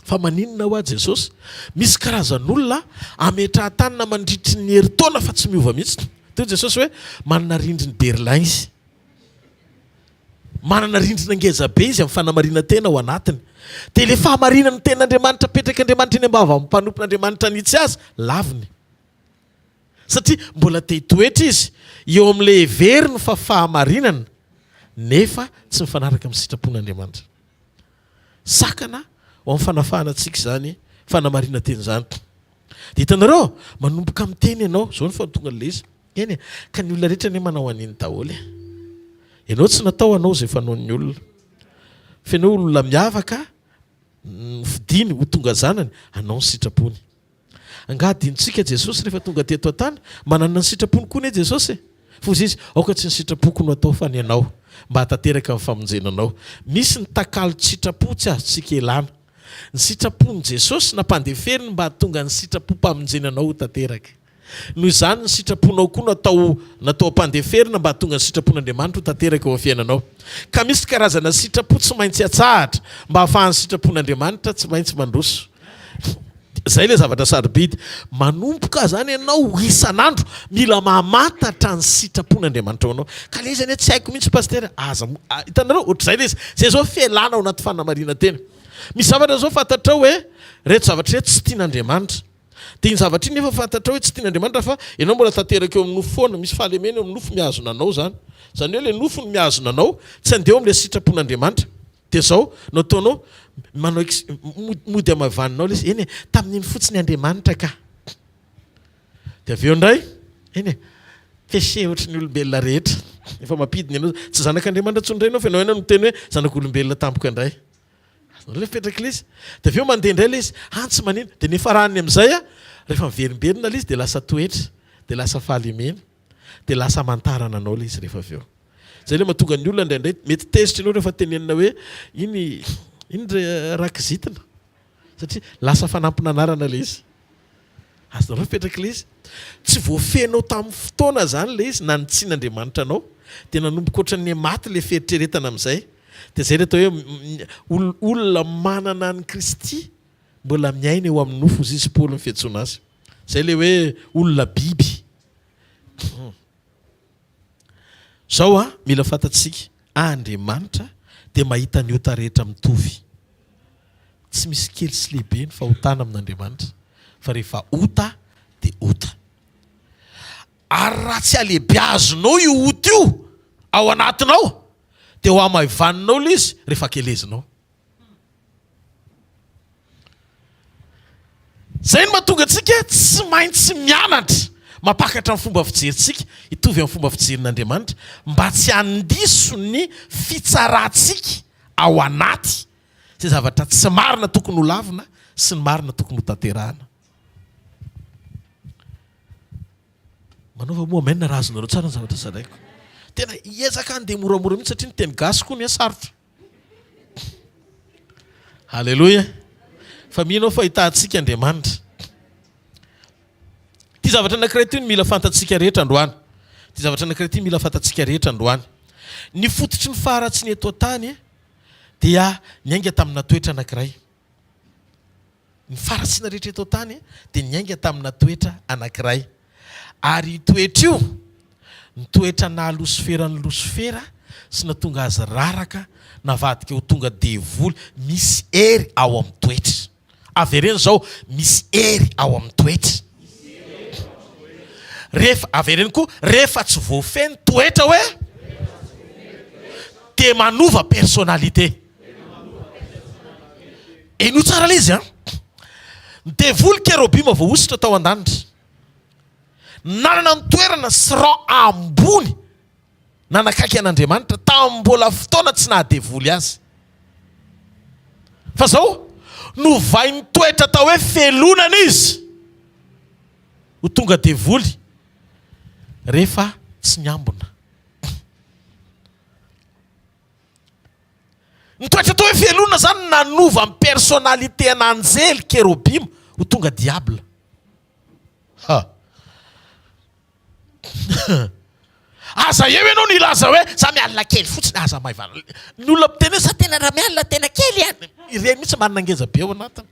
fa maninona ho a Jesosy misy karazan'olona ametrahan-tanina mandritry ny herintaona fa tsy miova mihitsy teo Jesosy hoe manana rindriny Berlin izy manana rindrina ngeza be izy amin'ny fanamarina tena ao anatiny de le fahamarinany ten'Andriamanitra petraka Andriamanitra eny ambava amin'ny mpanompon'Andriamanitra nitsy azy laviny satria mbola te hitoetra izy eo amin'le heveriny fa fahamarinana nefa tsy mifanaraka amin'ny sitrapon'Andriamanitra sakana ho amin'ny fanafahana antsika zany fanamarina teny zany de hitanareo manomboka amin'ny teny ianao zao ny fahatonga an'le izy eny ka ny olona rehetra ne manao an'iny daholo ianao tsy natao anao zay fanaon'ny olona fa ianao olona miavaka fidiny ho tonga zanany anao ny sitrapony angadintsika Jesosy rehefa tonga teto an-tany manana ny sitrapony koa ne Jesosy fozy izy aoka tsy ny sitrapoko no atao fa ny anao mba hatateraka amin'ny famonjenanao misy ny takalo sitrapo tsy azotsika elana ny sitrapon'i Jesosy nampandeferiny mba hatonga ny sitrapo mpamonjenanao ho tanteraka noho izany ny sitraponao koa natao ampandeferina mba hatonga ny sitrapon'Andriamanitra ho tanteraka eo amin'ny fiainanao ka misy karazana sitrapo tsy maintsy hatsahatra mba hahafahan'ny sitrapon'Andriamanitra tsy maintsy mandroso zay le zavatra sarobidy manompoka zany ianao isan'andro mila mamantatra ny sitrapon'Andriamanitra anao ka le izy anie tsy haiko mihitsy pasteur aza hitanareo ohatrizay le izy zay zao fialana ao anaty fanamarina tena misy zavatra zao fantatra hoe reto zavatra reto tsy tian'Andriamanitra dia iny zavatra iny nefa fantatra hoe tsy tian'Andriamanitra fa ianao mbola tanteraka eo amin'ny nofo foana misy fahalemena eo amin'ny nofo miazona anao zany hoe le nofo ny miazona anao tsy andeo amin'le sitrapon'Andriamanitra dia zao nataonao manao mody amavanonao le izy eny tamin'iny fotsiny Andriamanitra ka dia avy eo indray eny péché ohatry ny olombelona rehetra efa mampidiny ianao tsy zanak'Andriamanitra tsondray ianao fa ianao ihany no miteny hoe zanak'olombelona tampoka indray le fipetraka le izy dia avy eo mandeha indray le izy tsy manino dia nefa rahany amin'izay rehefa miverimberina le izy dia lasa toetra dia lasa fahalemena dia lasa amantarana anao le izy rehefa avy eo zay le mahatonga ny olona indraindray mety tezitra ianao rehefa tenenina hoe iny rakizitina satria lasa fanampina anarana le izy azonareo fipetraka le izy tsy voafenao tamin'ny fotoana zany le izy na nitsian'Andriamanitra anao dia nanomboka ohatran'ny maty le feritreretana amin'izay dia zay le atao hoe olona manana ny Kristy mbola miaina eo amin'ny nofo izy Paoly ny fiantsoana azy zay le hoe olona biby zao mila fantatsika Andriamanitra dia mahita ny ota rehetra mitovy tsy misy kely sy lehibe ny fahotana amin'Andriamanitra fa rehefa ota dia ota ary raha tsy alehibe azonao io ota io ao anatinao dia ho amaivaninao le izy rehefa kelezinao zay no mahatonga antsika tsy maintsy mianatra mapakatra amin'ny fomba fijerintsika hitovy amin'ny fomba fijerin'Andriamanitra mba tsy handiso ny fitsarantsika ao anaty zay zavatra tsy marina tokony ho lavina sy ny marina tokony ho tanterahana manaova moa maina raha azonareo tsara ny zavatra zaraiko tena hiezaka andeha moramora mihitsy satria ny teny gasy koa ny sarotra halleloia fa mihinao fahitantsika Andriamanitra ty zavatra anankiray ty mila fantatsika rehetra androany ty zavatra anankiray ty mila fantatsika rehetra androany ny fototry ny faharatsy ny eto tany dia niainga tamina toetra anankiray ny faharatsiana rehetra eto tany dia niainga tamina toetra anankiray ary toetra io ny toetra na Losifera ny Losifera sy natonga azy raraka navadika ho tonga devoly misy hery ao amin'ny toetra avereny zao misy hery ao amin'ny toetra rehefa avereny koa rehefa tsy voafeny toetra hoe dia manova personnalité eno tsara le izy ny devoly kerobima voahositra tao an-danitra nanana ny toerana sy rang ambony nanakaiky an'Andriamanitra tamin'ny mbola fotoana tsy nahadevoly azy fa zao novainy toetra tao hoe felonana izy ho tonga devoly rehefa tsy miambona ny toetra tao hoe felonana zany nanova ny personnalité an'anjely kerobima ho tonga diable aza eo ianao ny ilaza hoe za mialina kely fotsiny aza maivana ny olona miteny hoe za tena raha mialina tena kely ihany ireny mihitsy marina angeza be ao anatiny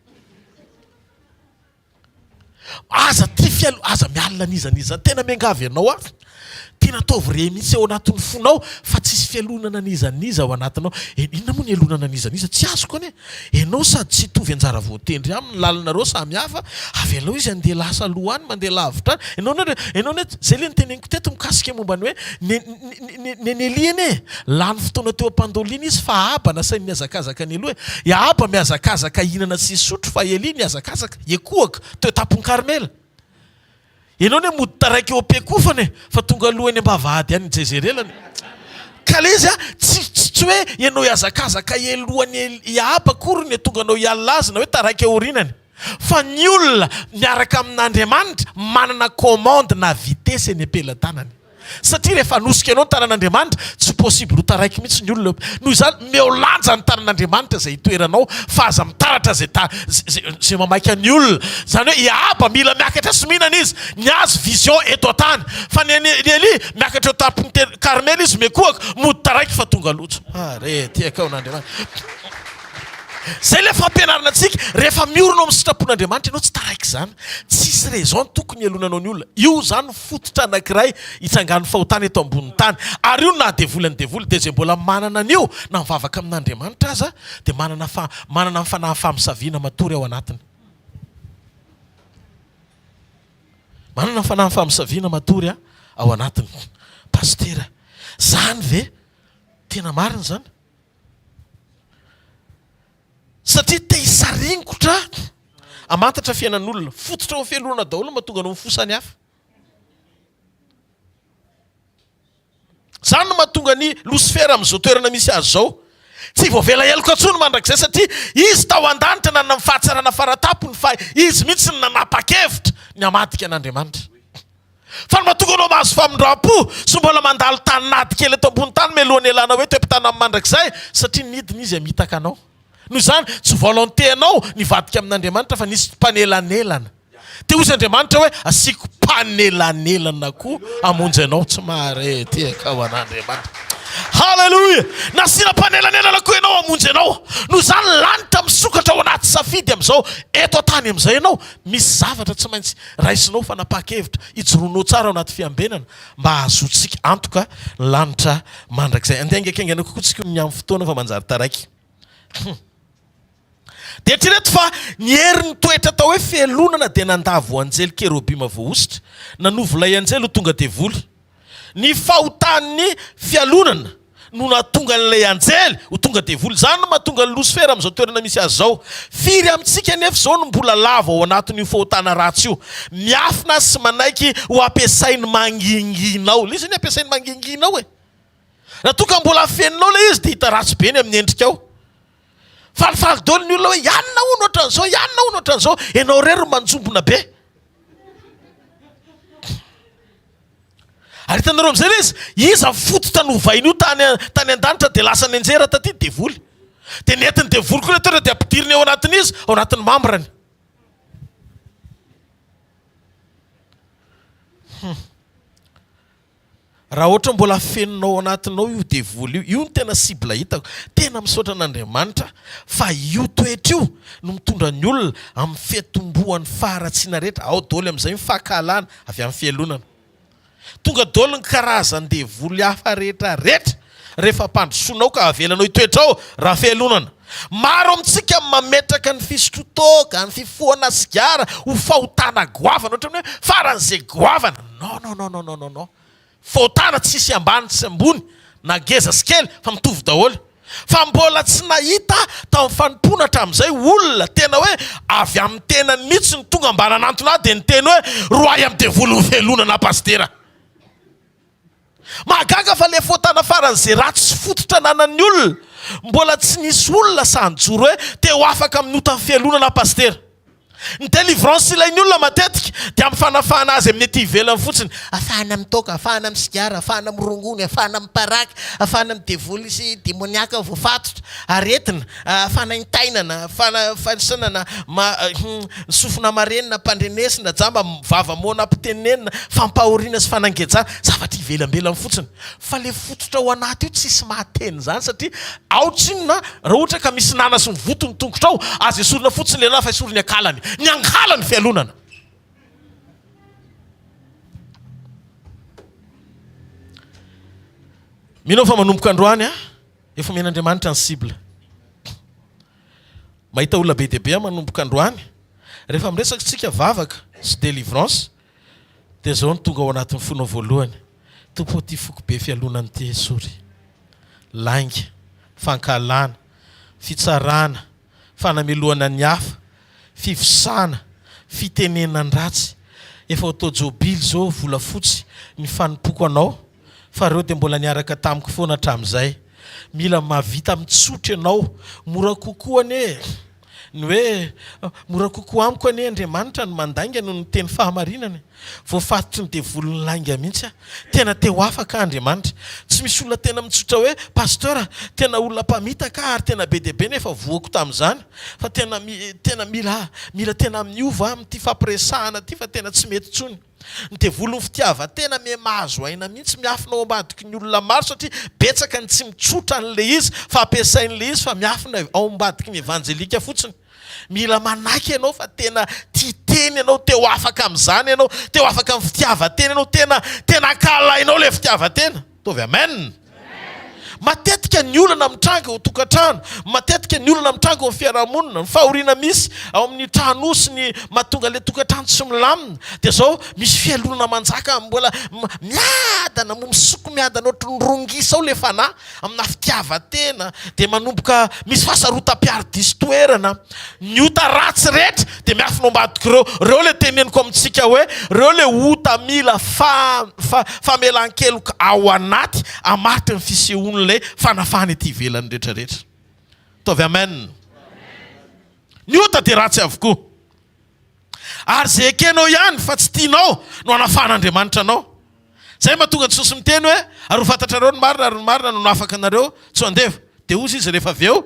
aza ty aza mialina nizanizany tena miangavy ianao tena ataovy re mihitsy ao anatin'ny fonao fa tsisy fialonana nizaniza ao anatinao inona moa ny alonana nizaniza tsy azoko ane ianao sady tsy hitovy anjara voatendry amin'ny lalanareo samy hafa avy alao izy andeha lasa lohany mandeha lavitra ianao ne zay le nyteneniko teto mikasika momba ny hoe neneliany lany fotoana teo am-pandolina izy fa aba nasainy miazakazaka ny aloha aba miazakazaka inana sy sotro fa eli miazakazaka ekoaka teo tapony Karmela ianao ne mody taraiky eo am-piakofany fa tonga alohany ambavahady any jezerelany ka le izy tsy hoe ianao iazakazaka elohany iaba kory ny tonga anao ialazina hoe taraiky aorinany fa ny olona miaraka amin'Andriamanitra manana commande na vitesse ny ampelantanany satria rehefa anosika ianao ny tanan'Andriamanitra tsy possible ho taraiky mihitsy ny olona noho izany meolanja ny tanan'Andriamanitra zay hitoeranao fa aza mitaratra zay mamaika ny olona zany hoe iaba mila miakatra sy mihinana izy ny azo vision eto an-tany fa ny Eli miakatra eo tapony Karmela izy mekoaka mody taraiky fa tonga lojo re tiaka ao n'Andriamanitra Zay le fampianarana antsika rehefa miorona amin'ny sitrapon'Andriamanitra ianao tsy taraiky zany. Tsisy raison tokony ialonanao ny olona. Io zany fototra anankiray itsangany fahotana eto ambonin'ny tany. Ary io na devoly dia zay mbola manana an'io na mivavaka amin'Andriamanitra aza dia manana ny fanahy fahamisaviana matory ao anatiny. Manana ny fanahy fahamisaviana matory ao anatiny. Pastera, zany ve tena marina zany? Satria te hisaringotra amantatra fiainan'olona, fototra ao fialonana daholo mahatonga anao mifosany hafa. Zany no mahatonga ny Lucifera amin'izao toerana misy azy zao tsy voavela eloko atsony mandrakizay, satria izy tao an-danitra nanana ny fahatsarana faratapony fa izy mihitsy ny nanapa-kevitra ny hamadika an'Andriamanitra. Fa ny mahatonga anao mahazo famindram-po sy mbola mandalo tany nady kely eto ambony tany melohan'ny elana hoe toepitana amin'ny mandrakizay, satria nidiny izy hamitaka anao. Noho izany tsy volonté anao nivadika amin'Andriamanitra fa nisy mpanelanelana. Te hozy Andriamanitra hoe asiako mpanelanelana koa hamonjy anao, tsy mahare ka ho an'Andriamanitra. Halleluja! Nasiana mpanelanelana koa ianao hamonjy anao. Noho izany lanitra misokatra ao anaty safidy amin'izao eto an-tany amin'izay ianao misy zavatra tsy maintsy raisinao fanapa-kevitra hijoroanao tsara ao anaty fiambenana mba hahazoantsika antoka lanitra mandrakizay. Andeha haingakengana kokoa tsika ny amin'ny fotoana fa manjary taraiky. Dia eritrereto fa ny herin'ny toetra atao hoe fialonana dia nandavo anjely kerobima voaositra, nanovo lay anjely ho tonga devoly. Ny fahotan'ny fialonana no nahatonga an'ilay anjely ho tonga devoly. Zany no mahatonga ny Lucifera amin'izao toerana misy azy zao. Firy amintsika nefa zao no mbola lava ao anatin'io fahotana ratsy io. Miafina sy manaiky ho ampiasainy manginginao. Lay izy ny ampiasainy manginginao e. Raha toa ka mbola afeninao ilay izy dia hita ratsy be ny amin'ny endrika ao. Falifaly daholo ny olona hoe ianona hono ohatran'izao, ianona hono ohatran'izao, ianao rery manjombona be. Ary hitanareo amin'izay izy, iza fototra novainy io tany an-danitra dia lasa ny anjera taty devoly. Dia nentin'ny devoly koa rehetra dia ampidiriny ao anatiny izy, ao anatin'ny mambrany. Raha ohatra mbola feninao anatinao io devoly io, io no tena sibla hitako. Tena misaotra an'Andriamanitra fa io toetra io no mitondra ny olona amin'ny fiatombohan'ny faharatsiana rehetra. Ao daholo amin'izay mifahakalana avy amin'ny fialonana. Tonga daholo ny karazany devoly hafa rehetra rehetra rehefa mpandrosoanao ka avelanao itoetra ao raha fialonana. Maro amintsika mametraka ny fisotrotoka, ny fifohana sigara ho fahotana goavana, ohatra hoe faran'izay goavana. Non. Fahotana tsisy ambany tsy ambony na geza sy kely fa mitovy daholo. Fa mbola tsy nahita tao amin'ny fanompoana amin'izay olona tena hoe avy amin'ny tenany mihitsy ny tonga ambany anantona dia ny teny hoe roay amin'ny devoly ho velonana pastera. Mahagaga fa le fahotana faran'izay ratsy fototra nanan'ny olona mbola tsy nisy olona sanjoro hoe te ho afaka amin'ny otan'ny fialonana pastera. Ny délivrance ilain'ny olona matetika dia amin'ny fanafahana azy amin'ny ety ivelany fotsiny. Afahana mitoka, afahana amin'ny sigara, afahana amin'ny rongony, afahana amin'ny paraka, afahana amin'ny devoly sy démoniaka voafatotra, aretina, afahana ny tainana, afahana fanisanana, sofina marenina, mpandrenesina, jamba vavamoana mpitenenina, fampahoriana sy fanangejana, zavatra ivelambelany fotsiny. Fa le fototra ao anaty io tsisy mahateny zany satria ao tsinona raha ohatra ka misy nana sy mivoto ny tongotra ao, azy esorina fotsiny le nana fa esoriny akalany. Ny angalany fialonana. Minao fa manomboka androany efa men'Andriamanitra ny sibla. Mahita olona be dia be manomboka androany rehefa miresaka tsika vavaka sy délivrance dia zao ny tonga ao anatin'ny fonao voalohany. Tompo ty foko be fialonany ty esory. Lainga, fankalana, fitsarana, fanameloana ny hafa, fivosana, fitenenana ratsy. Efa auto-jobily zao volafotsy ny fanompoko anao fa reo dia mbola niaraka tamiko foana hatramin'izay. Mila mahavita mitsotro ianao, mora kokoa ane. Ny hoe mora kokoa amiko ane Andriamanitra no mandainga no ny teny fahamarinana. Voafatotry ny devoliny lainga mihitsy tena te ho afaka Andriamanitra. Tsy misy olona tena mitsotra hoe pasteur tena olona mpamitaka ary tena be dia be nefa voako tamin'izany fa tena mila tena miova amin'ity fampiresahana ty fa tena tsy mety tsony. ny devolony fitiavan-tena miamahazo aina mihitsy miafinao ambadiky ny olona maro satria betsaka ny tsy mitsotra an'le izy fa ampiasain'le izy fa miafina ao ambadiky ny evanjelika fotsiny. Mila manaky ianao fa tena titeny ianao teo afaka amin'izany ianao, teo afaka amin'ny fitiavan-tena ianao, tena kalainao le fitiavan-tena. Tovy amen. Matetika ny olana mitranga ho tokantrano, matetika ny olana mitranga ho fiarahamonina, ny fahoriana misy ao amin'ny tranosy ny mahatonga le tokantrano tsy milamina dia zao misy fialonana manjaka mbola miadana misoko miadana ohatry ny rongisa ao le fanahy amina fitiavan-tena dia manomboka misy fahasarotam-piary diso toerana. Ny ota ratsy rehetra dia miafina ambadika reo le teneniko amintsika hoe reo le ota mila famelan-keloka ao anaty amaritra ny fisehoan'le fanafany ety ivelany rehetrarehetra. Tovy amen. Ny ota dia ratsy avokoa. Ary zay ekenao ihany fa tsy tianao no anafan'Andriamanitra anao. Zay mahatonga ny Jesosy miteny hoe ary ho fantatrareo ny marina ary ny marina no afaka anareo tsy handevo. Dia ozy izy rehefa avy eo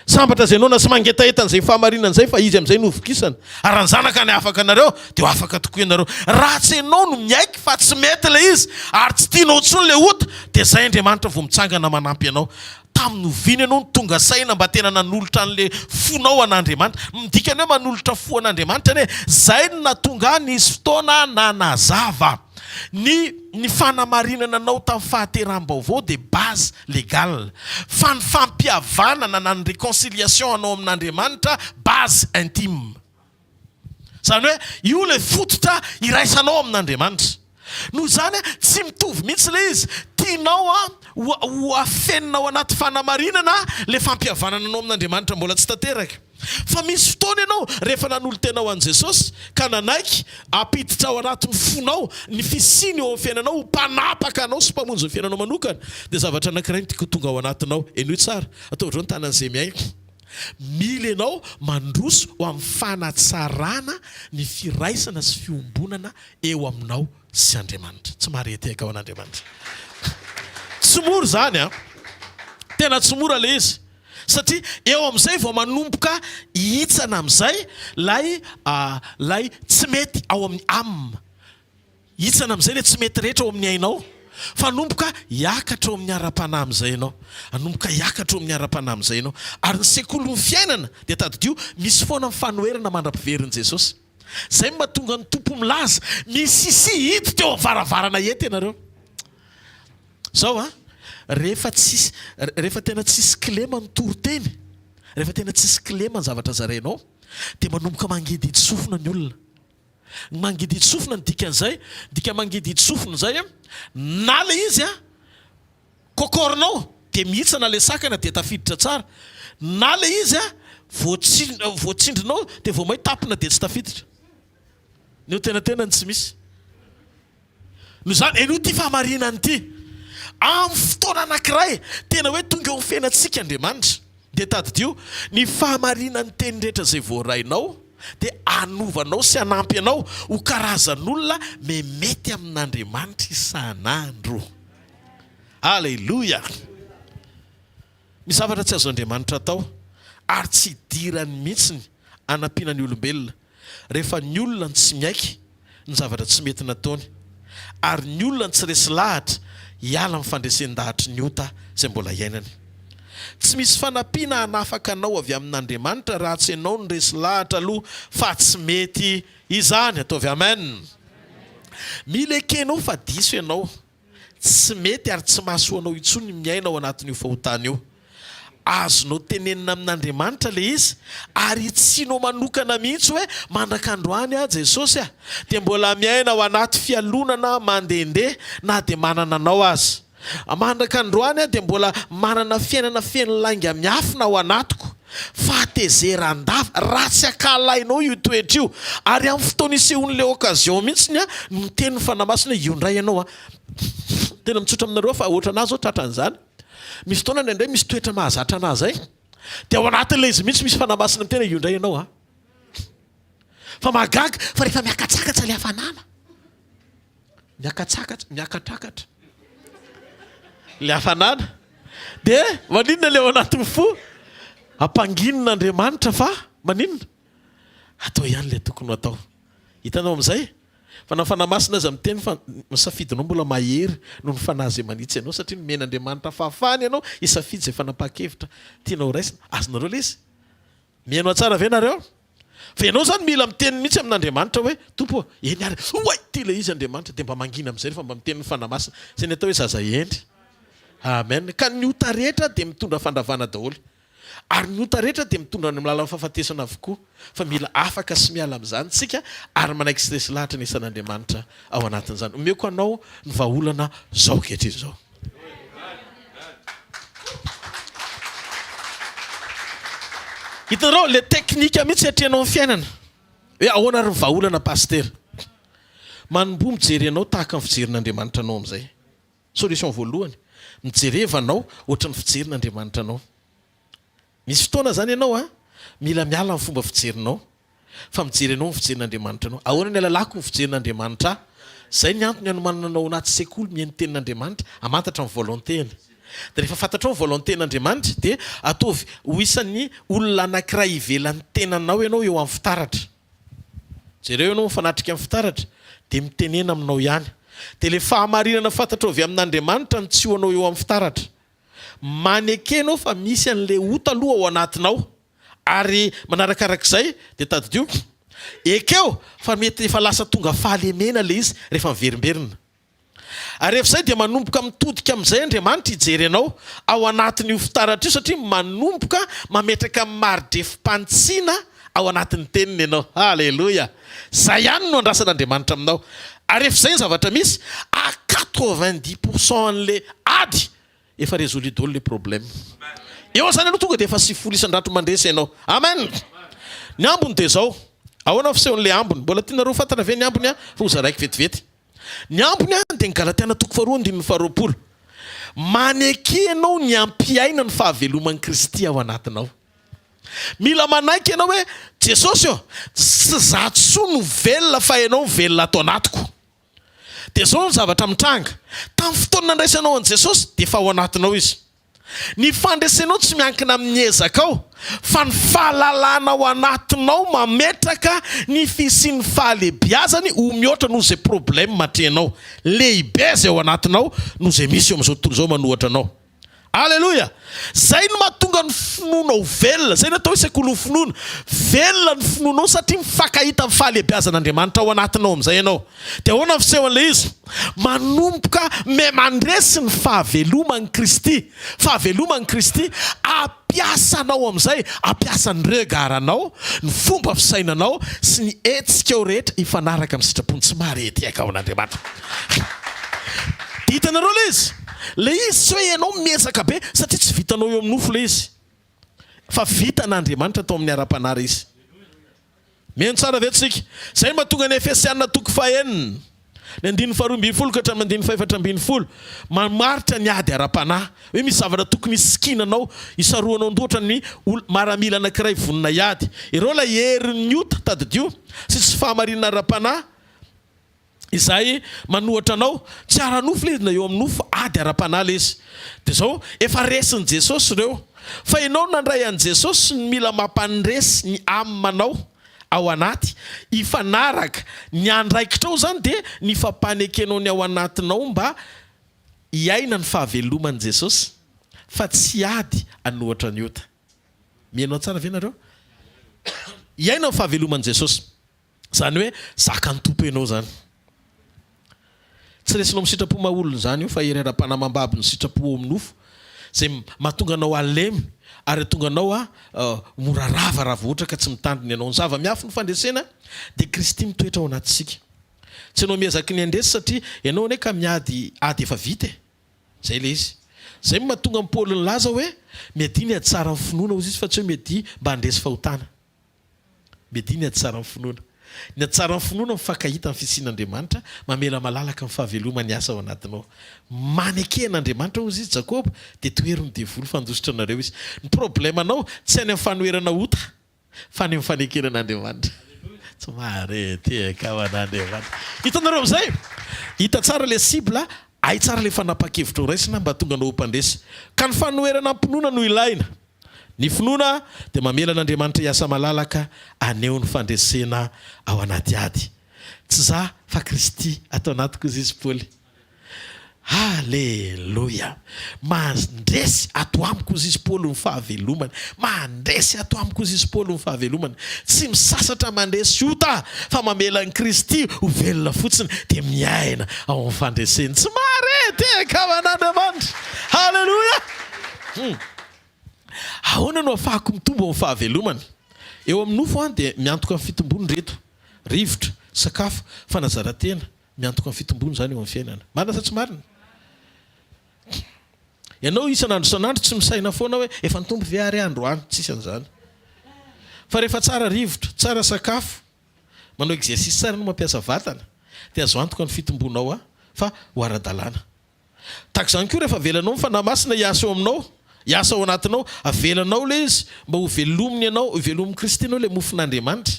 sambatra zay anao na sy mangetaetana izay fahamarinana izay fa izy amin'izay no hovokisana. Ary ny zanaka ny afaka anareo dia ho afaka tokoa ianareo. Ratsy ianao no miaiky fa tsy mety le izy ary tsy tianao intsony le ota dia zay Andriamanitra vao mitsangana manampy ianao. Tamin'ny oviana ianao no tonga saina mba tena nanolotra an'le fonao an'Andriamanitra. Midikany hoe manolotra fo an'Andriamanitra hoe zay no natonga nisy fotoana nanazava. Ny fanamarinana anao tamin'ny fahateram-baovao dia base légale. Fa ny fampihavanana na ny réconciliation anao amin'Andriamanitra base intime. Zany hoe io le fototra iraisanao amin'Andriamanitra. Noho izany tsy mitovy mihitsy le izy. Tianao ho afenina ao anaty fanamarinana le fampihavanana anao amin'Andriamanitra mbola tsy tanteraka. Fa misy fotoana ianao rehefa nanolotenao an' Jesosy ka nanaiky apiditra ao anatin'ny fonao ny fisiny eo amin'ny fiainanao ho mpanapaka anao sy mpamonjy ny fiainanao manokana dia zavatra anankiray tiako tonga ao anatinao. Enoy tsara atao ohatrao ny tanan'izay miaina. Mila ianao mandroso ho amin'ny fanatsarana ny firaisana sy fiombonana eo aminao sy Andriamanitra. Tsy mahareteka ao an'Andriamanitra. Tsy mora zany a. Tena tsy mora le izy. Satria eo amin'izay vao manomboka hitsana amin'izay lay tsy mety ao amin'ny amina. Hitsana amin'izay le tsy mety rehetra ao amin'ny ainao. Fa nomboka hiakatra ao amin'ny ara-panahy amin'izay ianao. Anomboka hiakatra ao amin'ny ara-panahy amin'izay ianao. Ary ny sekoly ny fiainana dia tadidio misy foana ny fanoherana mandra-piverin'i Jesosy. Zay mahatonga ny tompo milaza misy isi hity teo varavarana ety ianareo. Zao a. Rehefa tena tsisy kilema ny toroteny, rehefa tena tsisy kilema ny zavatra zarainao dia manomboka mangididy sofina ny olona. Mangididy sofina ny dikan'izay, dika mangididy sofina izay na le izy kokorinao dia mihitsana le sakana dia tafiditra tsara, na le izy voatsindrinao dia vao may tapina dia tsy tafiditra. Neo tenatena ny tsy misy. No zany eno ty fahamarinany ty. Amin'ny fotoana anankiray tena hoe tonga eo amin'ny fiainantsika Andriamanitra dia tadidio ny fahamarinany teny rehetra izay voarainao dia anovanao sy anampy anao ho karazan'olona mety amin'Andriamanitra isan'andro. Alleluia. Misy zavatra tsy azo Andriamanitra atao ary tsy idirany mihitsy ny anampiana ny olombelona rehefa ny olona ny tsy miaiky ny zavatra tsy mety nataony ary ny olona ny tsy resy lahatra hiala amin'ny fandresen-dahatry ny ota izay mbola iainany. Tsy misy fanampiana hanafaka anao avy amin'Andriamanitra raha tsy ianao ny resy lahatra aloha fa tsy mety izany. Ataovy amen. Mila ekenao fa diso ianao. Tsy mety ary tsy mahasoanao intsony miaina ao anatin'io fahotana io. Azonao tenenina amin'Andriamanitra le izy ary tsinao manokana mihitsy hoe mandrak'androany Jesosy dia mbola miaina ao anaty fialonana mandehandeha na dia manana anao azy. Mandrak'androany dia mbola manana fiainana feno lainga miafina ao anatiko. Fahatezeran-dava ratsy akalainao io toetra io ary amin'ny fotoana isehoan'le okazion mihitsy no teny fanamasina io ndray ianao tena mitsotra aminareo fa ohatra anazy zao tratran'izany. Misy fotoana indray misy toetra mahazatra anazy dia ao anatin'ilay izy mihitsy misy fanamasina tena io ndray ianao fa magaga fa rehefa miakatsakatra le hafanana miakatrakatra le hafanana dia maninona le ao anatin'ny fo ampanginon'Andriamanitra fa maninona atao ihany le tokony atao. Hitanao amin'izay Fa na fanamasina aza miteny fa misafidinao mbola mahery noho ny fanahy zay manitsy ianao satria nomen'Andriamanitra fahafahany ianao isafidy zay fanapa-kevitra tianao raisina azonareo le izy mihainao tsara ve nareo fa ianao zany mila miteny mihitsy amin'Andriamanitra hoe tompo eny ary oay ty le izy Andriamanitra dia mba mangina amin'izay fa mba miteny ny fanamasina zay ny atao hoe zaza endry amen ka ny ota rehetra dia mitondra fandravana daholo ary ny ota rehetra dia mitondra ny milalan'ny fahafatesana avokoa fa mila afaka sy miala amin'izany tsika ary manaiky sy resy lahatra ny isan'Andriamanitra ao anatin'izany omeko anao ny vahaolana zao kehitr'izy zao hitanareo le teknika mihitsy atreanao amin'ny fiainana hoe ahoana ary ny vahaolana pastera manombo mijery anao tahaka ny fijerin'Andriamanitra anao amin'izay solution voalohany mijerevanao ohatra ny fijerin'Andriamanitra anao misy fotoana zany ianao mila miala amin'ny fomba fijerinao fa mijery anao ny fijerin'Andriamanitra anao ahoana ny alalako ny fijerin'Andriamanitra zay ny antony anomanana anao anaty sekoly mihaino tenin'Andriamanitra amantatra ny volontény dia rehefa fantatrao ny volontén'Andriamanitra dia ataovy ho isan'ny olona anankiray ivelan'ny tenanao ianao eo amin'ny fitaratra jereo ianao mifanatrika amin'ny fitaratra dia mitenena aminao ihany dia le fahamarinana fantatrao avy amin'Andriamanitra ny tsy ho anao eo amin'ny fitaratra manekenao fa misy an'le ota aloha ao anatinao ary manarakarak'izay dia tadidio ekeo fa mety efa lasa tonga fahalemena le izy rehefa miverimberina ary rehefa izay dia manomboka mitodika amin'izay Andriamanitra hijery anao ao anatin'io fitaratra io satria manomboka mametraka maridrefim-pantsiana ao anatin'ny teniny ianao halleloia zay ihany no andrasan'Andriamanitra aminao ary rehefa izay ny zavatra misy à 90% an'le ady efa résolu daholo le problème eo zany aloha tonga dia efa sy folo isan-drato mandresy ianao amen ny ambony dia zao ahoana fisehon'le ambony mbola tianareo fantana ve ny ambony fa oza raiky vetivety ny ambony dia ny Galatiana 4:20 maneky ianao ny ampiaina ny fahaveloman'i Kristy ao anatinao mila manaiky ianao hoe Jesosy tsy zato soa no velona fa ianao ny velona ato anatiko dia zao ny zavatra mitranga tamin'ny fotoana nandraisanao an' Jesosy dia efa ao anatinao izy ny fandresenao tsy miankina amin'ny ezaka ao fa ny fahalalana ao anatinao mametraka ny fisian'ny fahalebiazany ho mihoatra noho izay problème matrenao lehibe zay ao anatinao noho izay misy eo amin'izao tontolo izao manohatra anao alleluia zay no mahatonga ny finoana ho velona zay no atao hoe sekoly ho finoana velona ny finoanao satria mifankahita amin'ny fahalebiazan'Andriamanitra ao anatinao amin'izay ianao dia ahoana ny fisehoan'le izy manomboka mandresy ny fahaveloman'i Kristy ampiasanao amin'izay ampiasa ny regaranao ny fomba fisainanao sy ny etsikao rehetra hifanaraka amin'ny sitrapony tsy marety aika ao an'Andriamanitra hitanareo le izy le izy tsy hoe ianao miezaka be satria tsy vitanao eo amin'ny nofo le izy fa vita n'Andriamanitra atao amin'ny ara-panary izy miheno tsara ve tsika zay mahatonga ny Efesiana 4:9 ny 2:12 ka hatramin'ny 4:11 mamaritra ny ady ara-panahy hoe misy zavatra tokony isikinanao isaroanao andoatra ny maramila anankiray vonona iady ireo la herin'ny ota tadidio sy tsy fahamarinana ara-panahy izay manohatra anao tsy ara-nofo le izy na eo amin'ny nofo ady ara-panahy le izy dia zao efa resin'i Jesosy ireo fa ianao nandray an'i Jesosy ny mila mampandresy ny amanao ao anaty ifanaraka ny andraikitrao zany dia ny fampanekenao ny ao anatinao mba hiaina ny fahaveloman'i Jesosy fa tsy ady anohatra ny ota mihainao tsara ve nareo hiaina ny fahaveloman'i Jesosy zany hoe zaka ny tompo ianao zany tsy resinao misitrapo maolona zany io fa iry ara-panamambabo ny sitrapo ao amin'ny nofo zay mahatonga anao alemy ary tonga anao morarava raha vohatra ka tsy mitandriny ianao ny zava-miafy ny fandresena dia Kristy mitoetra ao anatisika tsy anao miazaky ny andresy satria ianao ane ka miady ady efa vita zay le izy zay mahatonga amin'ny Paoly ny laza hoe miadi ny ady tsara amin'ny finoana ozy izy fa tsy hoe miadi mba handresy fahotana miadi ny ady tsara amin'ny finoana ny ady tsara amin'ny finoana mifankahita amin'ny fisian'Andriamanitra mamela malalaka amin'ny fahaveloma ny asa ao anatinao maneken'Andriamanitra ozy izy Jakoba dia toeriny devoly fandositra anareo izy ny problème anao tsy any amin'ny fanoherana ota fa any amin'ny fanekenan'Andriamanitra tsy marety ka ao an'Andriamanitra hitanareo amin'izay hita tsara le cible ay tsara le fanapa-kevitra ho raisina mba tonga anao mpandresy ka ny fanoherana ampinoana no ilaina ny finoana dia mamela an'Andriamanitra hiasa malalaka aneo ny fandresena ao anaty ady tsy za fa Kristy atao anatiko izy izy Paoly. Halleluja. Mandresy ato amiko izy Paoly ny fahavelomany. Mandresy ato amiko izy Paoly ny fahavelomany. Tsy misasatra mandresy ota fa mamela ny Kristy ho velona fotsiny dia miaina ao amin'ny fandreseny. Tsy marety kavan'Andriamanitra. Halleluja. Ahoana no afahako mitombo amin'ny fahavelomany? Eo amin'ny nofo dia miantoka amin'ny fitombony reto. Rivotra, sakafo, fanazarantena. Miantoka amin'ny fitombony zany eo amin'ny fiainana. Marina sa tsy marina? Ianao isan'andro tsy misaina foana hoe efa nitombo ve ary androany, tsisy an'izany. Fa rehefa tsara rivotra, tsara sakafo, manao exercice tsara no mampiasa vatana, dia azo antoka ny fitombonao fa ho ara-dalàna. Tahaka izany koa rehefa avelanao mifanamasina hiasa eo aminao, hiasa ao anatinao, avelanao le izy mba ho velominy ianao, ho velomin'ny Kristy ianao le mofon'Andriamanitra.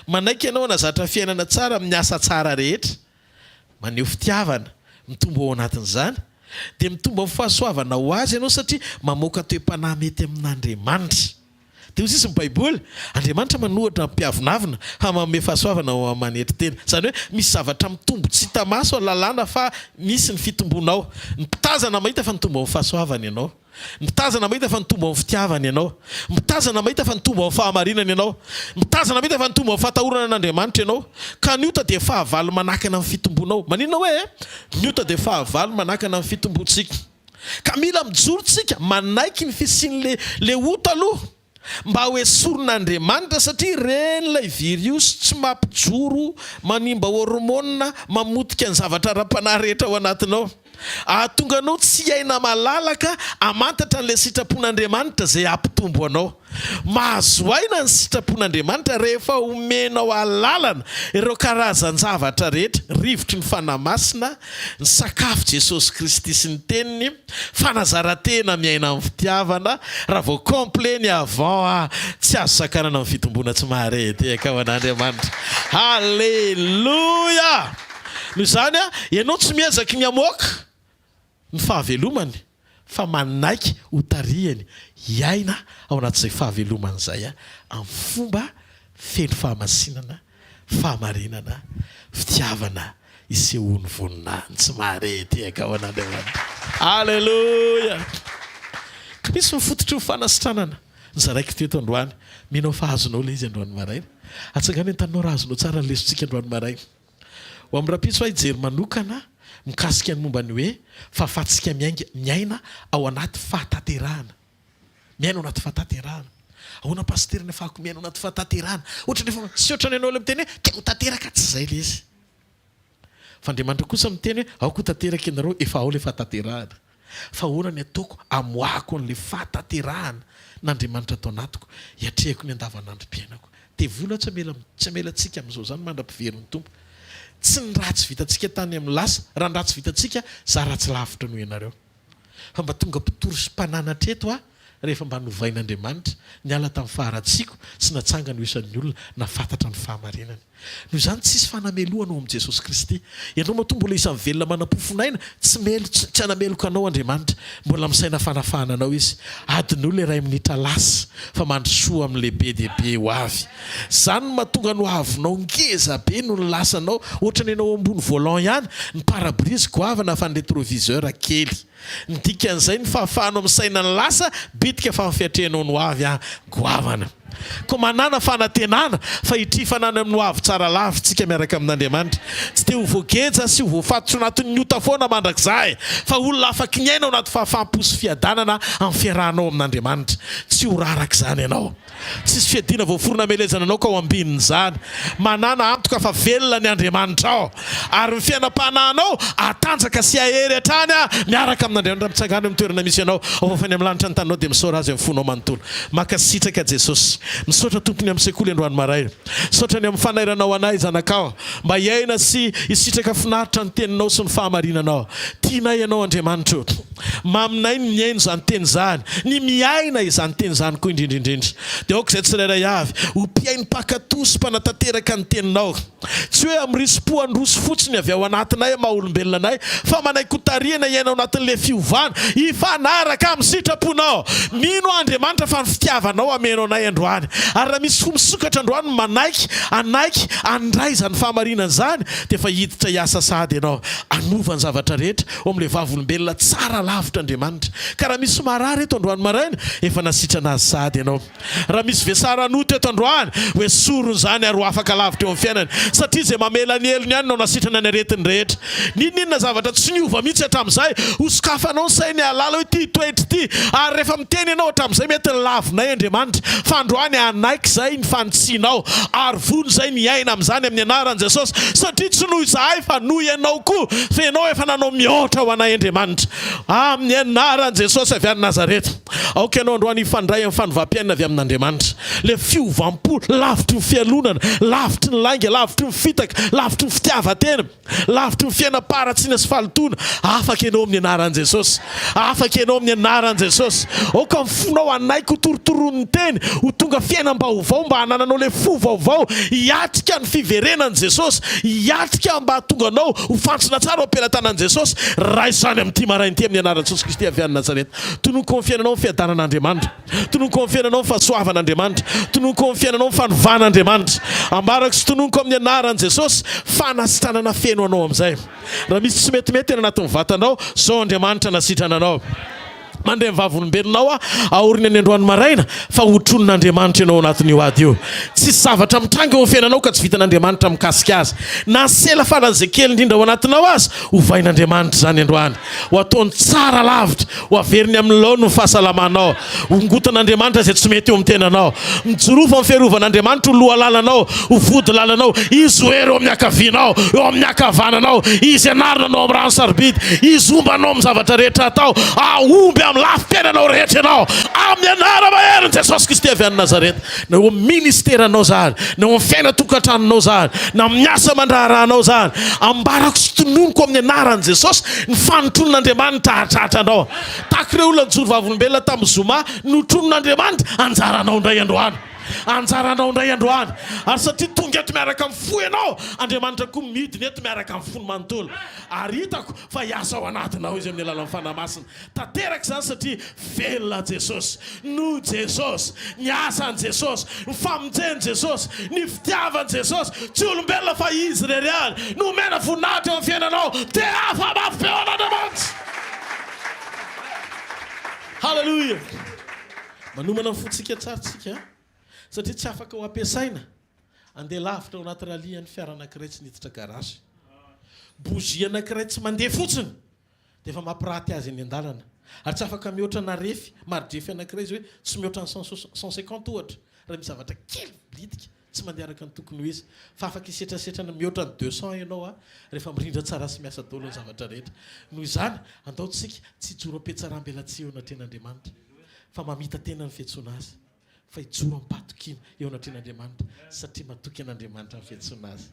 Manaiky ianao hanazatra fiainana tsara amin'ny asa tsara rehetra, maneho fitiavana, mitombo ao anatin'izany, dia mitombo amin'ny fahasoavana ho azy ianao satria mamoaka toe-panahy mety amin'Andriamanitra. Dia hozy izy ny Baiboly, Andriamanitra manohatra mpiavinavina ha manome fahasoavana ao amin'ny manetry tena. Zany hoe misy zavatra mitombo tsy hita maso lalàna fa misy ny fitombonao. Ny mpitazana mahita fa nitombo amin'ny fahasoavana ianao. Mitazana mahita fa nitombo amin'ny fitiavana ianao. Mitazana mahita fa nitombo amin'ny fahamarinana ianao. Mitazana mahita fa nitombo amin'ny fahatahorana an'Andriamanitra ianao. Ka niota dia fahavalo manakana amin'ny fitombonao. Maninona hoe niota dia fahavalo manakana amin'ny fitombontsika. Ka mila mijoro tsika manaiky ny fisian'le ota aloha mba hoe soron'Andriamanitra satria ren'ilay virus tsy mampijoro manimba hormone mamotika ny zavatra ara-panahy rehetra ao anatinao. Ahatonga anao tsy aina malalaka amantatra n'ilay sitrapon'Andriamanitra izay ampitombo anao. Mahazo aina ny sitrapon'Andriamanitra rehefa omenao alalana ireo karazan-javatra rehetra, rivotry ny fanamasina, ny sakafo Jesosy Kristy sy ny teniny, fanazarantena miaina amin'ny fitiavana, raha vao complet ny avant tsy azo sakanana amin'ny fitombona tsy maharety ao an'Andriamanitra. Halleluja. Noho izany ianao tsy miezaka ny amoaka ny fahavelomany fa manaiky ho tarihany hiaina ao anatin'izay fahavelomany izay amin'ny fomba feno fahamasinana, fahamarinana, fitiavana isehoany voninahiny tsy maharety ao an'Andriamanitra. Halleluja. Ka misy mifototry ny fanasitranana. Ny zaraiky teto androany, minao fa azonao le izy androany maraina. Atsangany an-taninao raha azonao tsara ny lesontsika androany maraina. Ho amin'ny rapitso hijery manokana mikasika ny momba ny hoe fahafatsika miaina ao anaty fahataterahana. Miaina ao anaty fahataterahana. Ahoana pasterina afahako miaina ao anaty fahataterahana? Ohatra nefa sy ohatrany ianao le miteny hoe tiako tateraka tsy izay le izy. Fa Andriamanitra kosa miteny hoe aoko tateraka ianareo efa ao le fahataterahana. Fa ahoana ny ataoko amoahako an'le fahataterahana n'Andriamanitra atao anatiko hiatrehako ny andavanandrom-piainako. Tevola tsy amela antsika amin'izao zany mandram-piveriny Tompo. Tsy ny ratsy vitantsika tany amin'ny lasa, raha ny ratsy vitantsika za ratsy lavitra noho ianareo. Fa mba tonga mpitory sy mpananatra eto rehefa mba novain'Andriamanitra niala tamin'ny faharatsiko sy natsanga ny isan'ny olona nafantatra ny fahamarinany. Noho izany tsisy fanameloana ao amin'ny Jesosy Kristy. Ianao matombo mbola isan'ny velona manam-pofonaina tsy hanameloka anao Andriamanitra, mbola misaina fanafahana anao izy. Adin'olona le ray minitra lasa fa mandrosoa amin'le be dia be ho avy. Zany no mahatonga no avinao ngeza be no ny lasanao, ohatra ny ianao ambony volant ihany, ny parabrise goavana fa ny rétroviseur kely. Ny dikan'izay ny fahafahanao misaina ny lasa bitika fa fiatrehanao no avy goavana. Ko manana fanantenana fa hitrifanana amin'ny avy tsara lavitsika miaraka amin'Andriamanitra. Tsy te ho voageja sy ho voafatotra anatin'ny nyota foana mandrakizay, fa olona afaka ny aina ao anaty fahafaham-po sy fiadanana amin'ny fiarahanao amin'Andriamanitra. Tsy ho raraka izany ianao. Tsisy fiadiana voaforona amelezana anao ka ho ambininy izany. Manana antoka fa velona ny Andriamanitra ao. Ary ny fiainam-panahinao atanjaka sy ahery hatrany miaraka amin'Andriamanitra mitsangana amin'ny toerana misy ianao. Ao fafany amin'ny lanitra ny taninao dia misaora azy amin'ny fonao manontolo. Makasitraka Jesosy. Misaotra tompony amin'ny sekoly androany maraina. Misaotra ny amin'ny fanairanao anay zanakao mba hiaina sy hisitraka finaritra ny teninao sy ny fahamarinanao. Tianay ianao Andriamanitra. Maminay ny miaino izany teny izany, ny miaina izany teny izany koa indrindrindrindra. Dia aoka izay tsirairay avy ho mpiaino mpakato sy mpanatanteraka ny teninao. Tsy hoe amirisim-po androso fotsiny avy ao anatinay maha-olombelona anay, fa manaiky ho tarihana hiaina ao anatin'le fiovana hifanaraka amin'ny sitraponao. Mino Andriamanitra fa ny fitiavanao amenao anay androany. androany. Ary raha misy misokatra androany manaiky andray zany fahamarinana zany dia efa hiditra hiasa sady ianao anova ny zavatra rehetra ao amin'ilay vavolombelona tsara lavitra Andriamanitra. Ka raha misy marary eto androany maraina efa nasitrana azy sady ianao. Raha misy vesara anoto eto androany hoe sorony zany ary ho afaka lavitra eo amin'ny fiainany satria izay mamela ny elony ihany no nasitrana ny aretiny rehetra. Ninona zavatra tsy niova mihitsy hatramin'izay hosokafanao ny sainy alala hoe ty toetra ty ary rehefa miteny ianao hatramin'izay mety ny lavinay Andriamanitra fa androany anaiky zay ny fanitsinao ary vony zay ny aina amin'izany amin'ny anaran'i Jesosy satria tsy noho izahay fa noho ianao koa fa ianao efa nanao mihoatra ho anay Andriamanitra amin'ny anaran'i Jesosy avy any Nazareta. Aoka ianao androany ifandray amin'ny fanovam-piainana avy amin'Andriamanitra. Le fiovampo lavitry ny fialonana, lavitry ny langa, lavitry ny fitaka, lavitry ny fitiavan-tena, lavitry ny fiainam-paratsiana sy fahalotona. Afaka ianao amin'ny anaran'i Jesosy. Afaka ianao amin'ny anaran'i Jesosy. Aoka mifonao anaiky ho torotoroan'ny teny ho tonga fiainam-baovao mba hanananao le fo vaovao hiatrika ny fiverenan'i Jesosy, hiatrika mba hatonga anao ho fantsina tsara ao am-pelantanan'i Jesosy. Raha izany amin'ity marain'ity amin'ny anaran'i Jesosy Kristy avy any Nazareta. Tononoko ny fiainanao ny fiadanan'Andriamanitra. Tononoko ny fiainanao ny fahasoavan'Andriamanitra. Tononoko ny fiainanao ny fanovan'Andriamanitra. Ambarako sy tononoko amin'ny anaran'i Jesosy fanasitranana feno anao amin'izay. Raha misy tsy metimety eny anatin'ny vatanao, sao Andriamanitra nasitrana anao. Mandray vavolombelonao aorina ny androany maraina fa hotronon'Andriamanitra ianao anatin'io ady io. Tsy zavatra mitranga eo amin'ny fiainanao ka tsy vitan'Andriamanitra mikasika azy. Na sela falan'Zekely indrindra ao anatinao azy, hovain'Andriamanitra zany androany. Ho ataony tsara lavitra, ho averiny amin'ny laony ny fahasalamanao. Hongotan'Andriamanitra izay tsy mety eo amin'ny tenanao. Mijorofa amin'ny fiarovan'Andriamanitra ho loha lalanao, ho vody lalanao. Izy ho ero eo amin'ny akavianao, eo amin'ny akavananao. Izy anarina anao amin'ny rano sarobidy. Izy ombanao amin'ny zavatra rehetra atao. Aomby amin'ny lafim-piainanao rehetra ianao amin'ny anarana maherin'i Jesosy Kristy avy any Nazareta. Na eo amin'ny ministeranao zany, na eo amin'ny fiaina-tokantranonao zany, na amin'ny asa mandraharahanao zany, ambarako sy tononoko amin'ny anaran'i Jesosy ny fanotronon'Andriamanitra hahatratranao. Tahaka ireo olona nijoro vavolombelona tamin'ny zoma, notronon'Andriamanitra anjaranao indray androany. Anjaranao indray androany. Ary satria tonga eto miaraka amin'ny fo ianao, Andriamanitra koa midiny eto miaraka amin'ny fony manontolo. Ary hitako fa hiasa ao anatinao izy amin'ny alalan'ny fanahy-masina. Tanteraka izany satria velona Jesosy, no Jesosy, ny asan'i Jesosy, ny famonjen'i Jesosy, ny fitiavan'i Jesosy, tsy olombelona fa izy irery ihany no omena voninahitra eo amin'ny fiainanao. Dia afa-mafy be ao an'Andriamanitra. Halleluja. Manomana ny fotsika tsara tsika satria tsy afaka ho ampiasaina andeha lavitra ao anaty ralian'ny fiara anankiray tsy niditra garage. Bougie anankiray tsy mandeha fotsiny dia efa mampiraty azy eny an-dalana. Ary tsy afaka mihoatra na refy maridrefy anankiray izy hoe tsy mihoatra ny 150 ohatra raha misy zavatra kely blitika tsy mandeha araka ny tokony ho izy. Fa afaka isetrasetrana mihoatra ny 200 ianao rehefa mirindra tsara sy miasa daholo ny zavatra rehetra. Noho izany andaontsika tsy hijoro am-piatsaram-belatsia eo anatren'Andriamanitra fa mamita tena ny fiantsoana azy. Fa hijoro am-patokina eo anatren'Andriamanitra satria matoky an'Andriamanitra ny fiantsoana azy.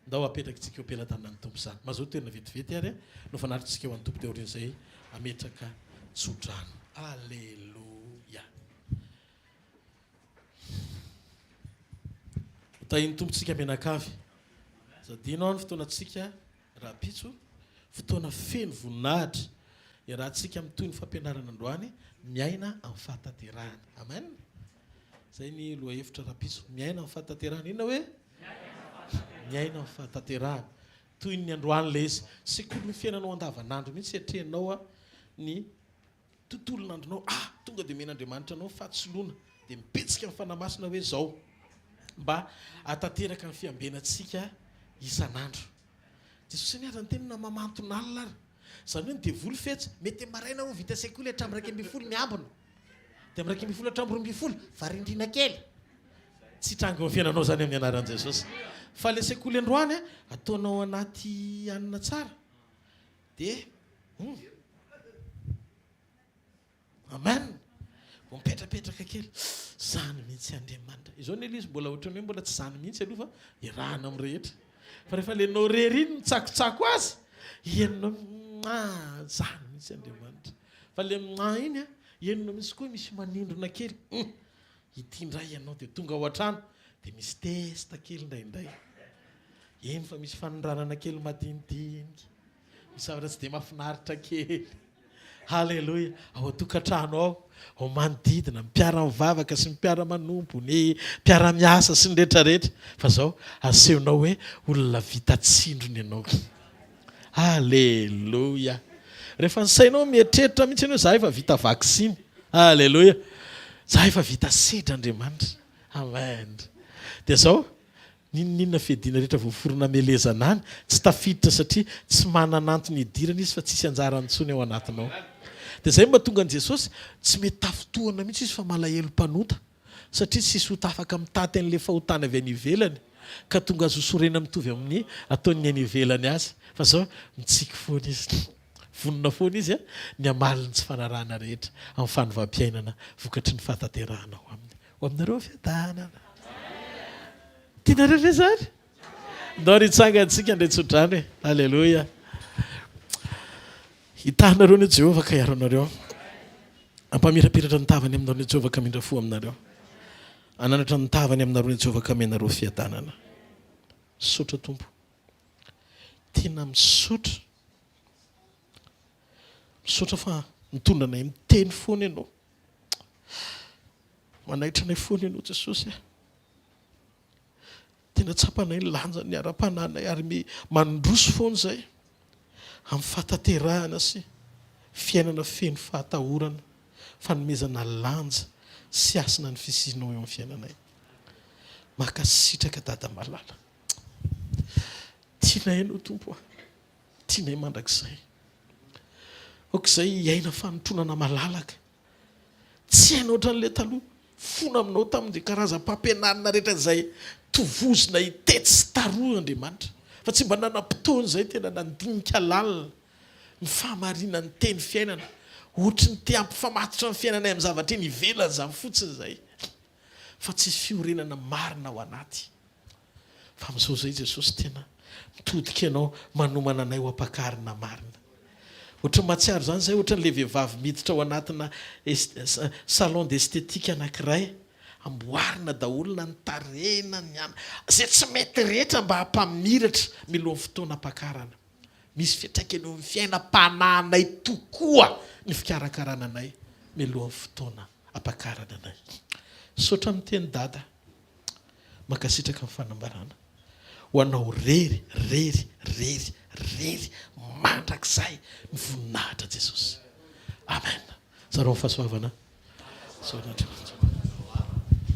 Ndao apetrakantsika eo am-pelantanan'ny Tompo izany. Mazoto toerana vetivety ary no fanaritrisika eo an'ny Tompo teo aorian'izay ametraka tsodrano. Alleluia. Tahiny tompontsika menakavy. Zadinao ny fotoanantsika raha pitso, fotoana feno voninahitra. Iarahantsika amin'ny toy ny fampianarana androany, miaina amin'ny fahatanterahana. Amen. Zay ny lohahevitra raha pitso, miaina amin'ny fahatanterahana. Inona hoe? Miaina amin'ny fahatanterahana. Toy ny androany ilay izy. Sekoly ny fiainanao andavanandro mihitsy hatrehanao ny tontolon'andronao. Tonga dia men'Andriamanitra anao fahatsoloana dia mipetsika amin'ny fanahy-masina hoe zao mba hatanteraka ny fiambenantsika isan'andro. Jesosy niara ny tenina mamanton'alina ary. Zany hoe ny devoly fetsy mety maraina ho vita sekoly hatramin'ny 2 miambina. Dia amin'ny 2 hatramin'ny 2 varindrina kely. Tsy tranga amin'ny fiainanao zany amin'ny anaran'i Jesosy. Fa ilay sekoly androany ataonao anaty anina tsara. Dia amen. Mipetrapetraka kely. Zany mihitsy Andriamanitra. Izao ny izy mbola ohatrany hoe mbola tsy zany mihitsy aloha fa irahana amin'ny rehetra. Fa rehefa lenao rery iny mitsakotsako azy, henonao zany mihitsy Andriamanitra. Fa le iny henonao misy koa misy manindrona kely. Ity indray ianao dia tonga ao an-trano dia misy testa kely indraindray. Eny fa misy fanondranana kely madinidinika. Misy zavatra tsy dia mahafinaritra kely. Halleloja. Ao atokantrano ao manodidina mipiara-mivavaka sy mipiara-manompo ny mpiara-miasa sy ny rehetrarehetra fa zao asehonao hoe olona vitatsindrony ianao. Halleloja. Rehefa ny sainao mieritreritra mihitsy hoe za efa vita vaksiny. Halleloja. Za efa vita sedra Andriamanitra. Amen. Dia zao ninona fiadiana rehetra voaforona melezana any tsy tafiditra satria tsy manana antony idirana izy fa tsisy anjara antsony ao anatinao. Dia zay mba tonga an' Jesosy tsy mety tafotoana mihitsy izy fa malahelo mpanota satria tsisy hota afaka mitaty an'ilay fahotana avy any ivelany ka tonga azo sorena mitovy amin'ny ataony any ivelany azy fa zao mitsiky foana izy vonona foana izy a ny amaliny tsy fanarahana rehetra amin'ny fanovam-piainana vokatry ny fahataterahana ho aminareo fiadanana. Tianareo ve zany? Ndao ritsangantsika ndretsodrany hoe halleloja. Hitanareo ny Jehovah ka hiaro anareo. Ampamirapiratra ny tavany aminareo ny Jehovah ka mindra fo aminareo. Ananatra ny tavany aminareo ny Jehovah ka menareo fiadanana. Misaotra Tompo. Tena misaotra. Misaotra fa mitondranay miteny foana ianao. Manaitra anay foana ianao Jesosy. Tena tsapanay ny lanja ny ara-pananay ary mandroso foana zay amin'ny fahataterahana sy fiainana feno fahatahorana fanomezana lanja sy asina ny fisinao eo amin'ny fiainanay. Makasitraka dada malala. Tianay ianao Tompo. Tianay mandrakizay. Okizay hiaina fanotronana malalaka. Tsy hainao ohatran'ilay taloha fona aminao tamin'izay karazam-pampianarana rehetra izay tovozina hitety sy taroa Andriamanitra. Fa tsy mba nanam-potoana izay tena nandinika lalina ny fahamarina ny teny fiainana. Ohatry ny te hampifamatotra ny fiainanay amin'ny zavatra eny ivelany izany fotsiny izay. Fa tsisy fiorenana marina ao anaty. Fa amin'izao izay Jesosy tena mitodika ianao manomana anay ho ampakarina marina. Ohatry matsiaro zany zay ohatran'ilay vehivavy miditra ao anatina salon d'esthétique anankiray amboarina daolona ny tarehina ny ana zay tsy mety rehetra mba hampamiratra milohan'ny fotoana ampakarana. Misy fiantraikany eo amin'ny fiainam-pananay tokoa ny fikarakarana anay milohan'ny fotoana ampakarana anay. Saotra amin'ny teny dada makasitraka amin'ny fanambarana ho anao rery mandrakizay ny voninahitra Jesosy. Amen. Zareo fahasoavana.